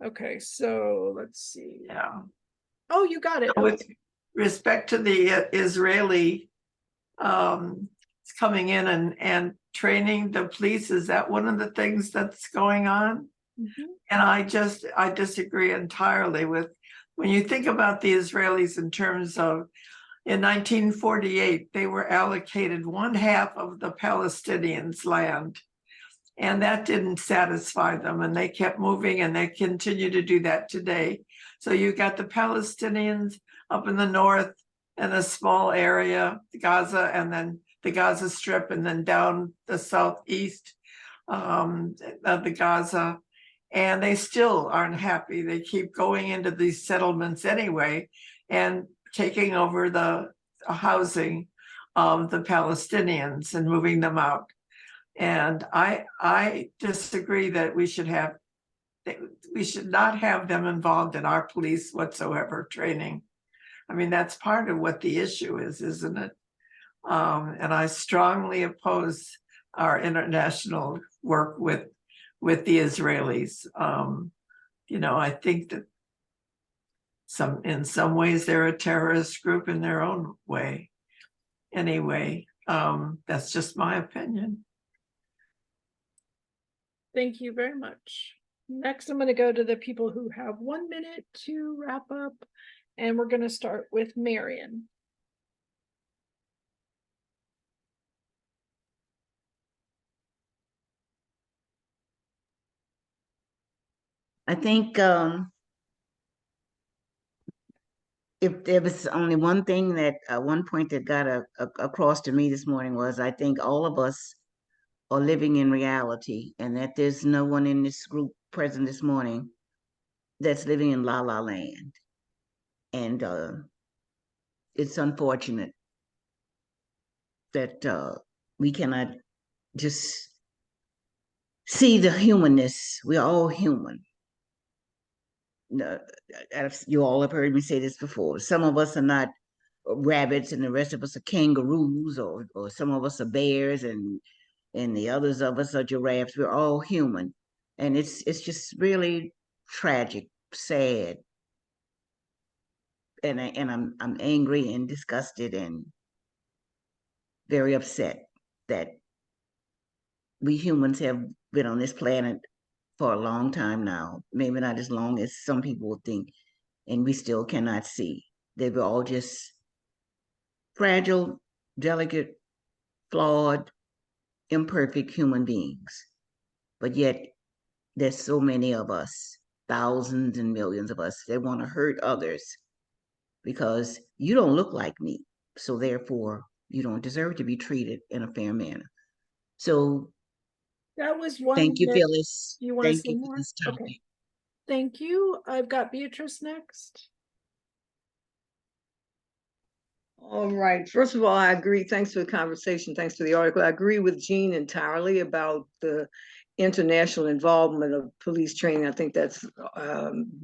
Okay, so let's see. Yeah. Oh, you got it. With respect to the Israeli coming in and training the police, is that one of the things that's going on? Mhm. And I disagree entirely with, when you think about the Israelis in terms of, in 1948, they were allocated 1/2 of the Palestinians' land. And that didn't satisfy them, and they kept moving, and they continue to do that today. So you got the Palestinians up in the north and a small area, Gaza, and then the Gaza Strip, and then down the southeast of the Gaza. And they still aren't happy. They keep going into these settlements anyway and taking over the housing of the Palestinians and moving them out. And I disagree that we should not have them involved in our police whatsoever training. I mean, that's part of what the issue is, isn't it? And I strongly oppose our international work with the Israelis. I think that in some ways they're a terrorist group in their own way. Anyway, that's just my opinion. Thank you very much. Next, I'm going to go to the people who have 1 minute to wrap up, and we're going to start with Marion. I think if there was only one thing that one point that got across to me this morning was I think all of us are living in reality, and that there's no one in this group present this morning that's living in La La Land. And it's unfortunate that we cannot just see the humanness. We're all human. You all have heard me say this before. Some of us are not rabbits and the rest of us are kangaroos, or some of us are bears and the others of us are giraffes. We're all human. And it's just really tragic, sad. And I'm angry and disgusted and very upset that we humans have been on this planet for a long time now. Maybe not as long as some people think, and we still cannot see. They were all just fragile, delicate, flawed, imperfect human beings. But yet, there's so many of us, thousands and millions of us, that want to hurt others because you don't look like me. So therefore, you don't deserve to be treated in a fair manner. So that was 1 thank you, minute. Phyllis. You want to Thank say you more? for this topic. Okay. Thank you. I've got Beatrice next. All right. First of all, I agree. Thanks for the conversation. Thanks for the article. I agree with Jean entirely about the international involvement of police training. I think that's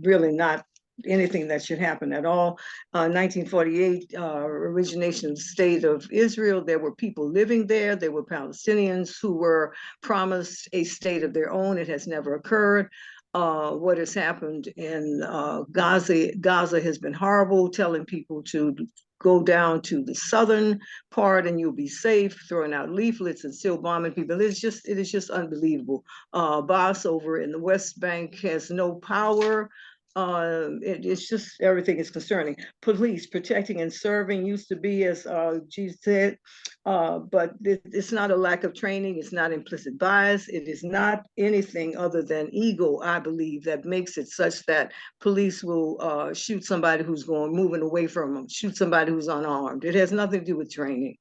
really not anything that should happen at all. 1948, origination of the state of Israel. There were people living there. There were Palestinians who were promised a state of their own. It has never occurred. What has happened in Gaza has been horrible, telling people to go down to the southern part and you'll be safe, throwing out leaflets and still bombing people. It is just unbelievable. Boss over in the West Bank has no power. It's just, everything is concerning. Police protecting and serving used to be, as G said, but it's not a lack of training. It's not implicit bias. It is not anything other than ego, I believe, that makes it such that police will shoot somebody who's moving away from them, shoot somebody who's unarmed. It has nothing to do with training.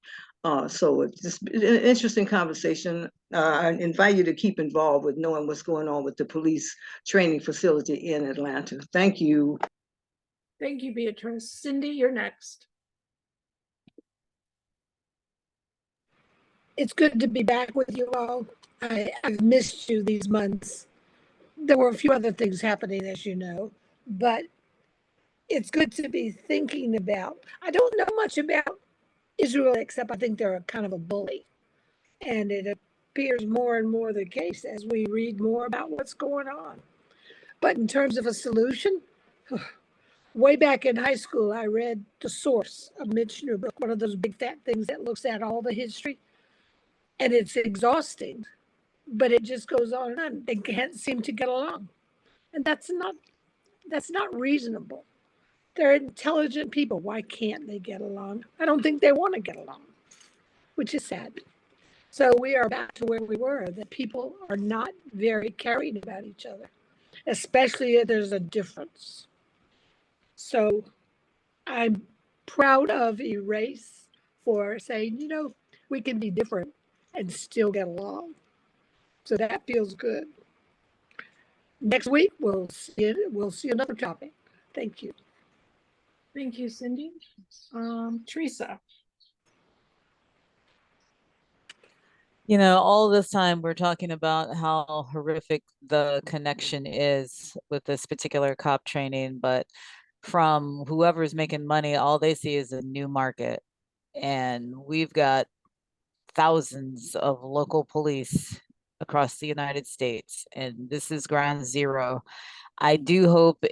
So it's just an interesting conversation. I invite you to keep involved with knowing what's going on with the police training facility in Atlanta. Thank you. Thank you, Beatrice. Cindy, you're next. It's good to be back with you all. I've missed you these months. There were a few other things happening, as you know, but it's good to be thinking about. I don't know much about Israel, except I think they're a kind of a bully. And it appears more and more the case as we read more about what's going on. But in terms of a solution, way back in high school, I read The Source of Mitch Newbrook, one of those big fat things that looks at all the history. And it's exhausting, but it just goes on and on. They can't seem to get along. And that's not reasonable. They're intelligent people. Why can't they get along? I don't think they want to get along, which is sad. So we are back to where we were, that people are not very caring about each other, especially if there's a difference. So I'm proud of Erace for saying, we can be different and still get along. So that feels good. Next week, we'll see another topic. Thank you. Thank you, Cindy. Teresa. All this time we're talking about how horrific the connection is with this particular cop training, but from whoever's making money, all they see is a new market. And we've got thousands of local police across the United States, and this is ground zero. I do hope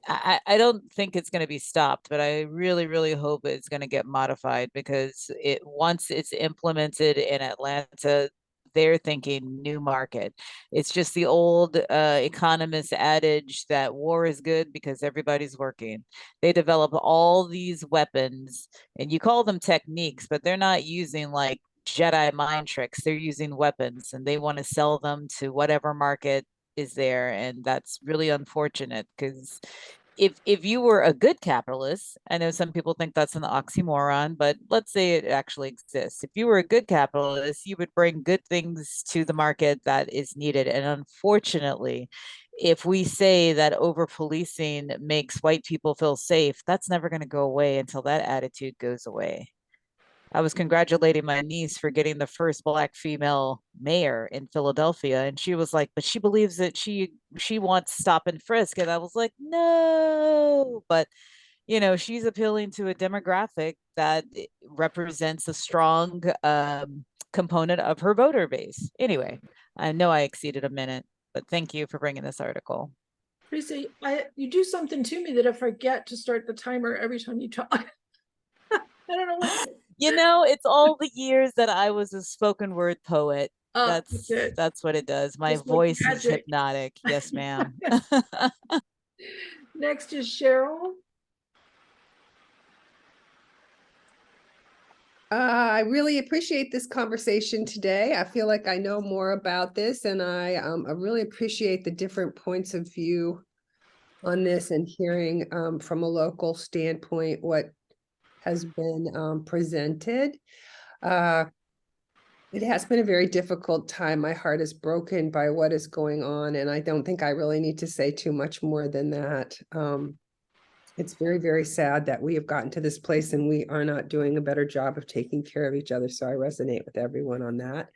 I don't think it's going to be stopped, but I really, really hope it's going to get modified, because once it's implemented in Atlanta, they're thinking new market. It's just the old economist adage that war is good because everybody's working. They develop all these weapons, and you call them techniques, but they're not using like Jedi mind tricks. They're using weapons, and they want to sell them to whatever market is there. And that's really unfortunate, because if you were a good capitalist, I know some people think that's an oxymoron, but let's say it actually exists. If you were a good capitalist, you would bring good things to the market that is needed. And unfortunately, if we say that over policing makes white people feel safe, that's never going to go away until that attitude goes away. I was congratulating my niece for getting the first Black female mayor in Philadelphia, and she was like, but she believes that she wants stop and frisk. And I was like, no. But she's appealing to a demographic that represents a strong component of her voter base. Anyway, I know I exceeded a minute, but thank you for bringing this article. Teresa, you do something to me that I forget to start the timer every time you talk. I don't know what. It's all the years that I was a spoken word poet. That's what it does. My voice is hypnotic. Yes, ma'am. Next is Cheryl. I really appreciate this conversation today. I feel like I know more about this, and I really appreciate the different points of view on this, and hearing from a local standpoint what has been presented. It has been a very difficult time. My heart is broken by what is going on, and I don't think I really need to say too much more than that. It's very, very sad that we have gotten to this place and we are not doing a better job of taking care of each other. So I resonate with everyone on that.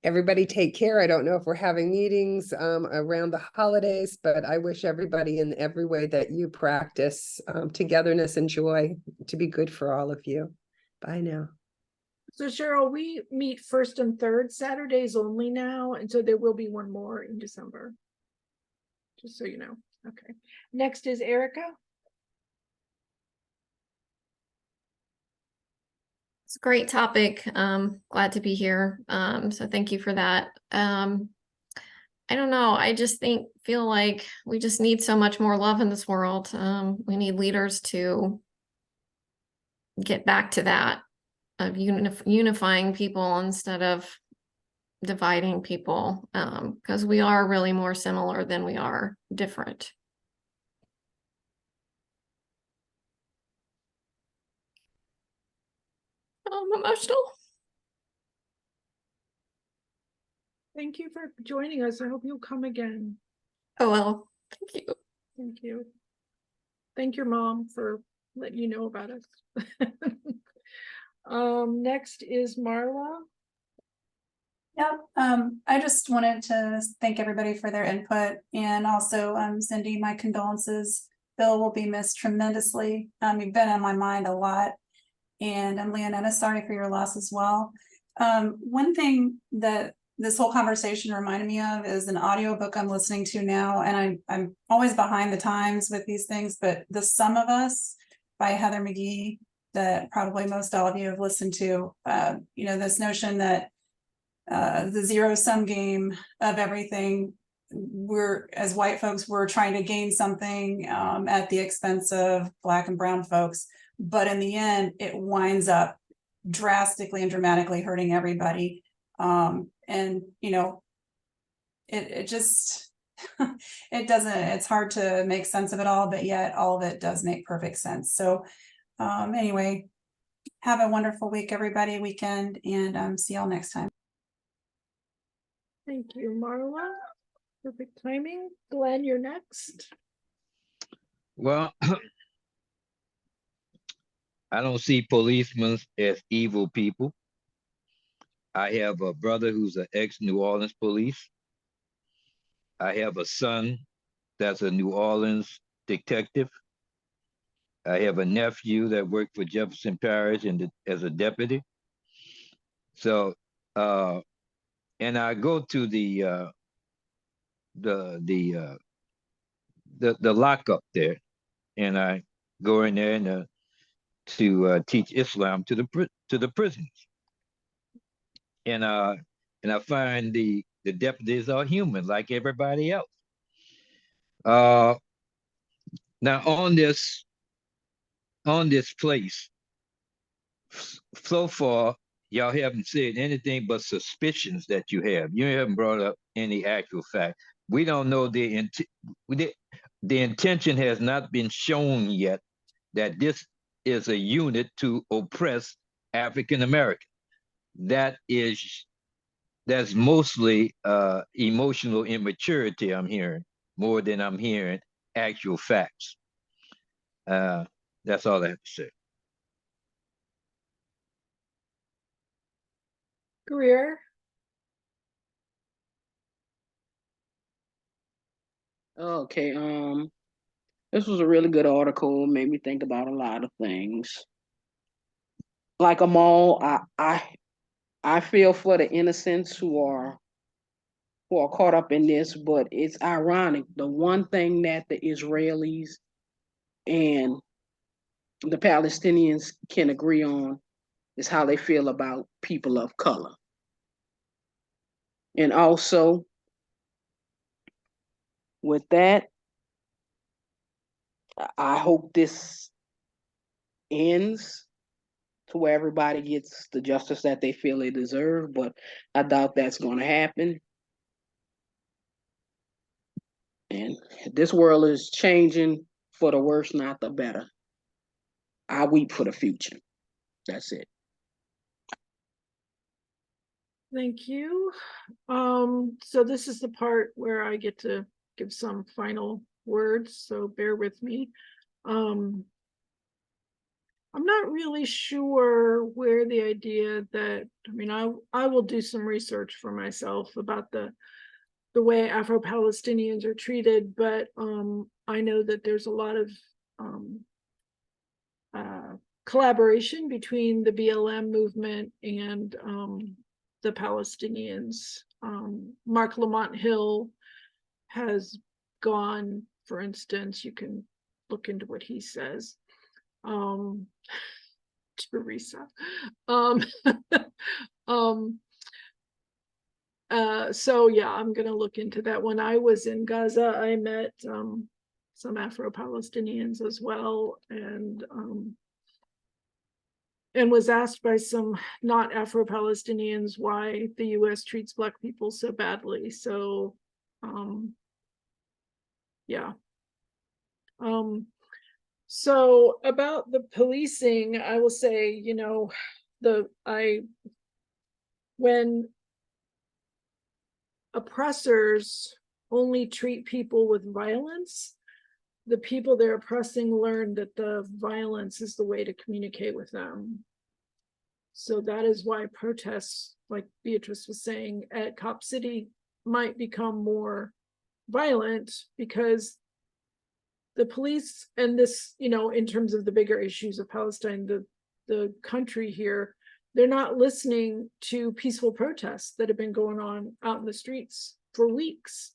everybody take care. I don't know if we're having meetings around the holidays, but I wish everybody in every way that you practice togetherness and joy to be good for all of you. Bye now. So Cheryl, we meet first and third Saturdays only now, and so there will be one more in December. Just so you know. Okay. Next is Erica. It's a great topic. Glad to be here. So thank you for that. I don't know. I just feel like we just need so much more love in this world. We need leaders to get back to that of unifying people instead of dividing people, because we are really more similar than we are different. I'm emotional. Thank you for joining us. I hope you'll come again. Oh, well, thank you. Thank you. Thank your mom for letting you know about us. Next is Marla. Yeah, I just wanted to thank everybody for their input, and also Cindy, my condolences. Bill will be missed tremendously. You've been on my mind a lot, and Leonetta, sorry for your loss as well. One thing that this whole conversation reminded me of is an audiobook I'm listening to now, and I'm always behind the times with these things, but The Sum of Us by Heather McGhee, that probably most all of you have listened to. You know, this notion that the zero-sum game of everything, we're, as white folks, we're trying to gain something at the expense of Black and brown folks, but in the end it winds up drastically and dramatically hurting everybody. And you know, it just it doesn't, it's hard to make sense of it all, but yet all of it does make perfect sense. So anyway, have a wonderful week, everybody, weekend, and see y'all next time. Thank you, Marla. Perfect timing. Glenn, you're next. Well, I don't see policemen as evil people. I have a brother who's an ex-New Orleans police. I have a son that's a New Orleans detective. I have a nephew that worked for Jefferson Parish as a deputy. So, and I go to the lockup there, and I go in there and to teach Islam to the prisoners, and I find the deputies are human like everybody else. Now on this place, so far y'all haven't said anything but suspicions that you have. You haven't brought up any actual fact. We don't know the intention has not been shown yet that this is a unit to oppress African American. That's mostly emotional immaturity I'm hearing, more than I'm hearing actual facts. That's all I have to say. Greer. Okay, this was a really good article, made me think about a lot of things. Like Amal, I feel for the innocents who are caught up in this, but it's ironic. The one thing that the Israelis and the Palestinians can agree on is how they feel about people of color. And also, with that, I hope this ends to where everybody gets the justice that they feel they deserve, but I doubt that's going to happen. And this world is changing for the worse, not the better. I weep for the future. That's it. Thank you. So this is the part where I get to give some final words, so bear with me. I'm not really sure where the idea that, I mean, I will do some research for myself about the way Afro-Palestinians are treated, but I know that there's a lot of collaboration between the BLM movement and the Palestinians. Mark Lamont Hill has gone, for instance, you can look into what he says. Teresa. So yeah, I'm gonna look into that. When I was in Gaza, I met some Afro-Palestinians as well, and was asked by some not Afro-Palestinians why the US treats Black people so badly. So yeah. So about the policing, I will say, you know, when oppressors only treat people with violence, the people they're oppressing learn that the violence is the way to communicate with them. So that is why protests, like Beatrice was saying, at Cop City might become more violent, because the police, and this, you know, in terms of the bigger issues of Palestine, the country here, they're not listening to peaceful protests that have been going on out in the streets for weeks.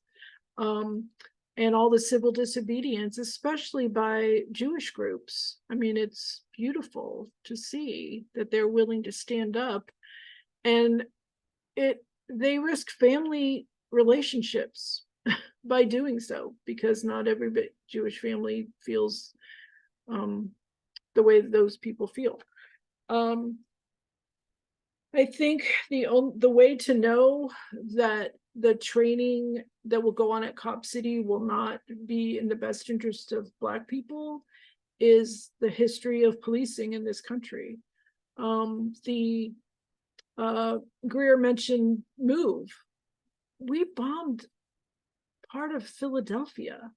And all the civil disobedience, especially by Jewish groups. I mean, it's beautiful to see that they're willing to stand up, and they risk family relationships by doing so, because not every Jewish family feels the way that those people feel. I think the way to know that the training that will go on at Cop City will not be in the best interest of Black people is the history of policing in this country. Greer mentioned MOVE. We bombed part of Philadelphia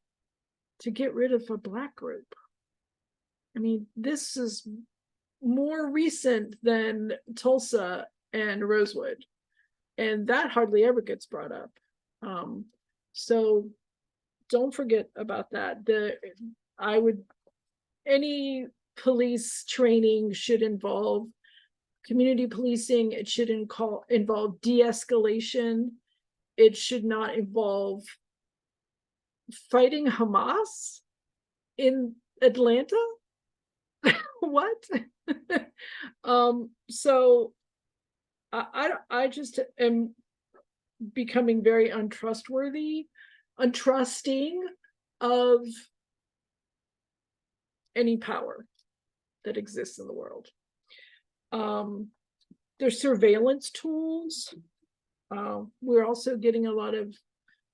to get rid of a Black group. I mean, this is more recent than Tulsa and Rosewood, and that hardly ever gets brought up. So don't forget about that. Any police training should involve community policing. It should involve de-escalation. It should not involve fighting Hamas in Atlanta. What? So I just am becoming very untrusting of any power that exists in the world. There's surveillance tools. We're also getting a lot of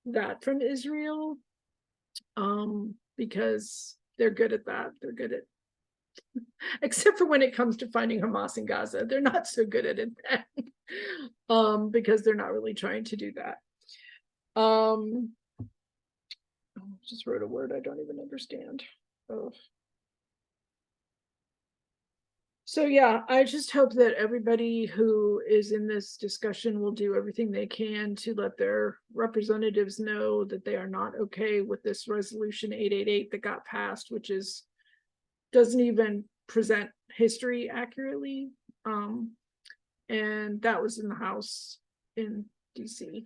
that from Israel, because they're good at that. They're good at, except for when it comes to finding Hamas in Gaza, they're not so good at it then, because they're not really trying to do that. Just wrote a word I don't even understand. Oh. So yeah, I just hope that everybody who is in this discussion will do everything they can to let their representatives know that they are not okay with this resolution 888 that got passed, which doesn't even present history accurately. And that was in the House in DC.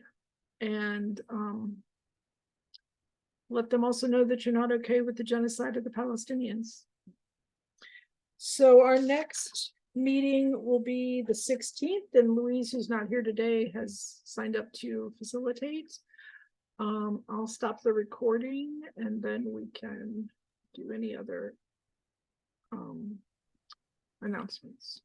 And let them also know that you're not okay with the genocide of the Palestinians. So our next meeting will be the 16th, and Louise, who's not here today, has signed up to facilitate. I'll stop the recording, and then we can do any other announcements.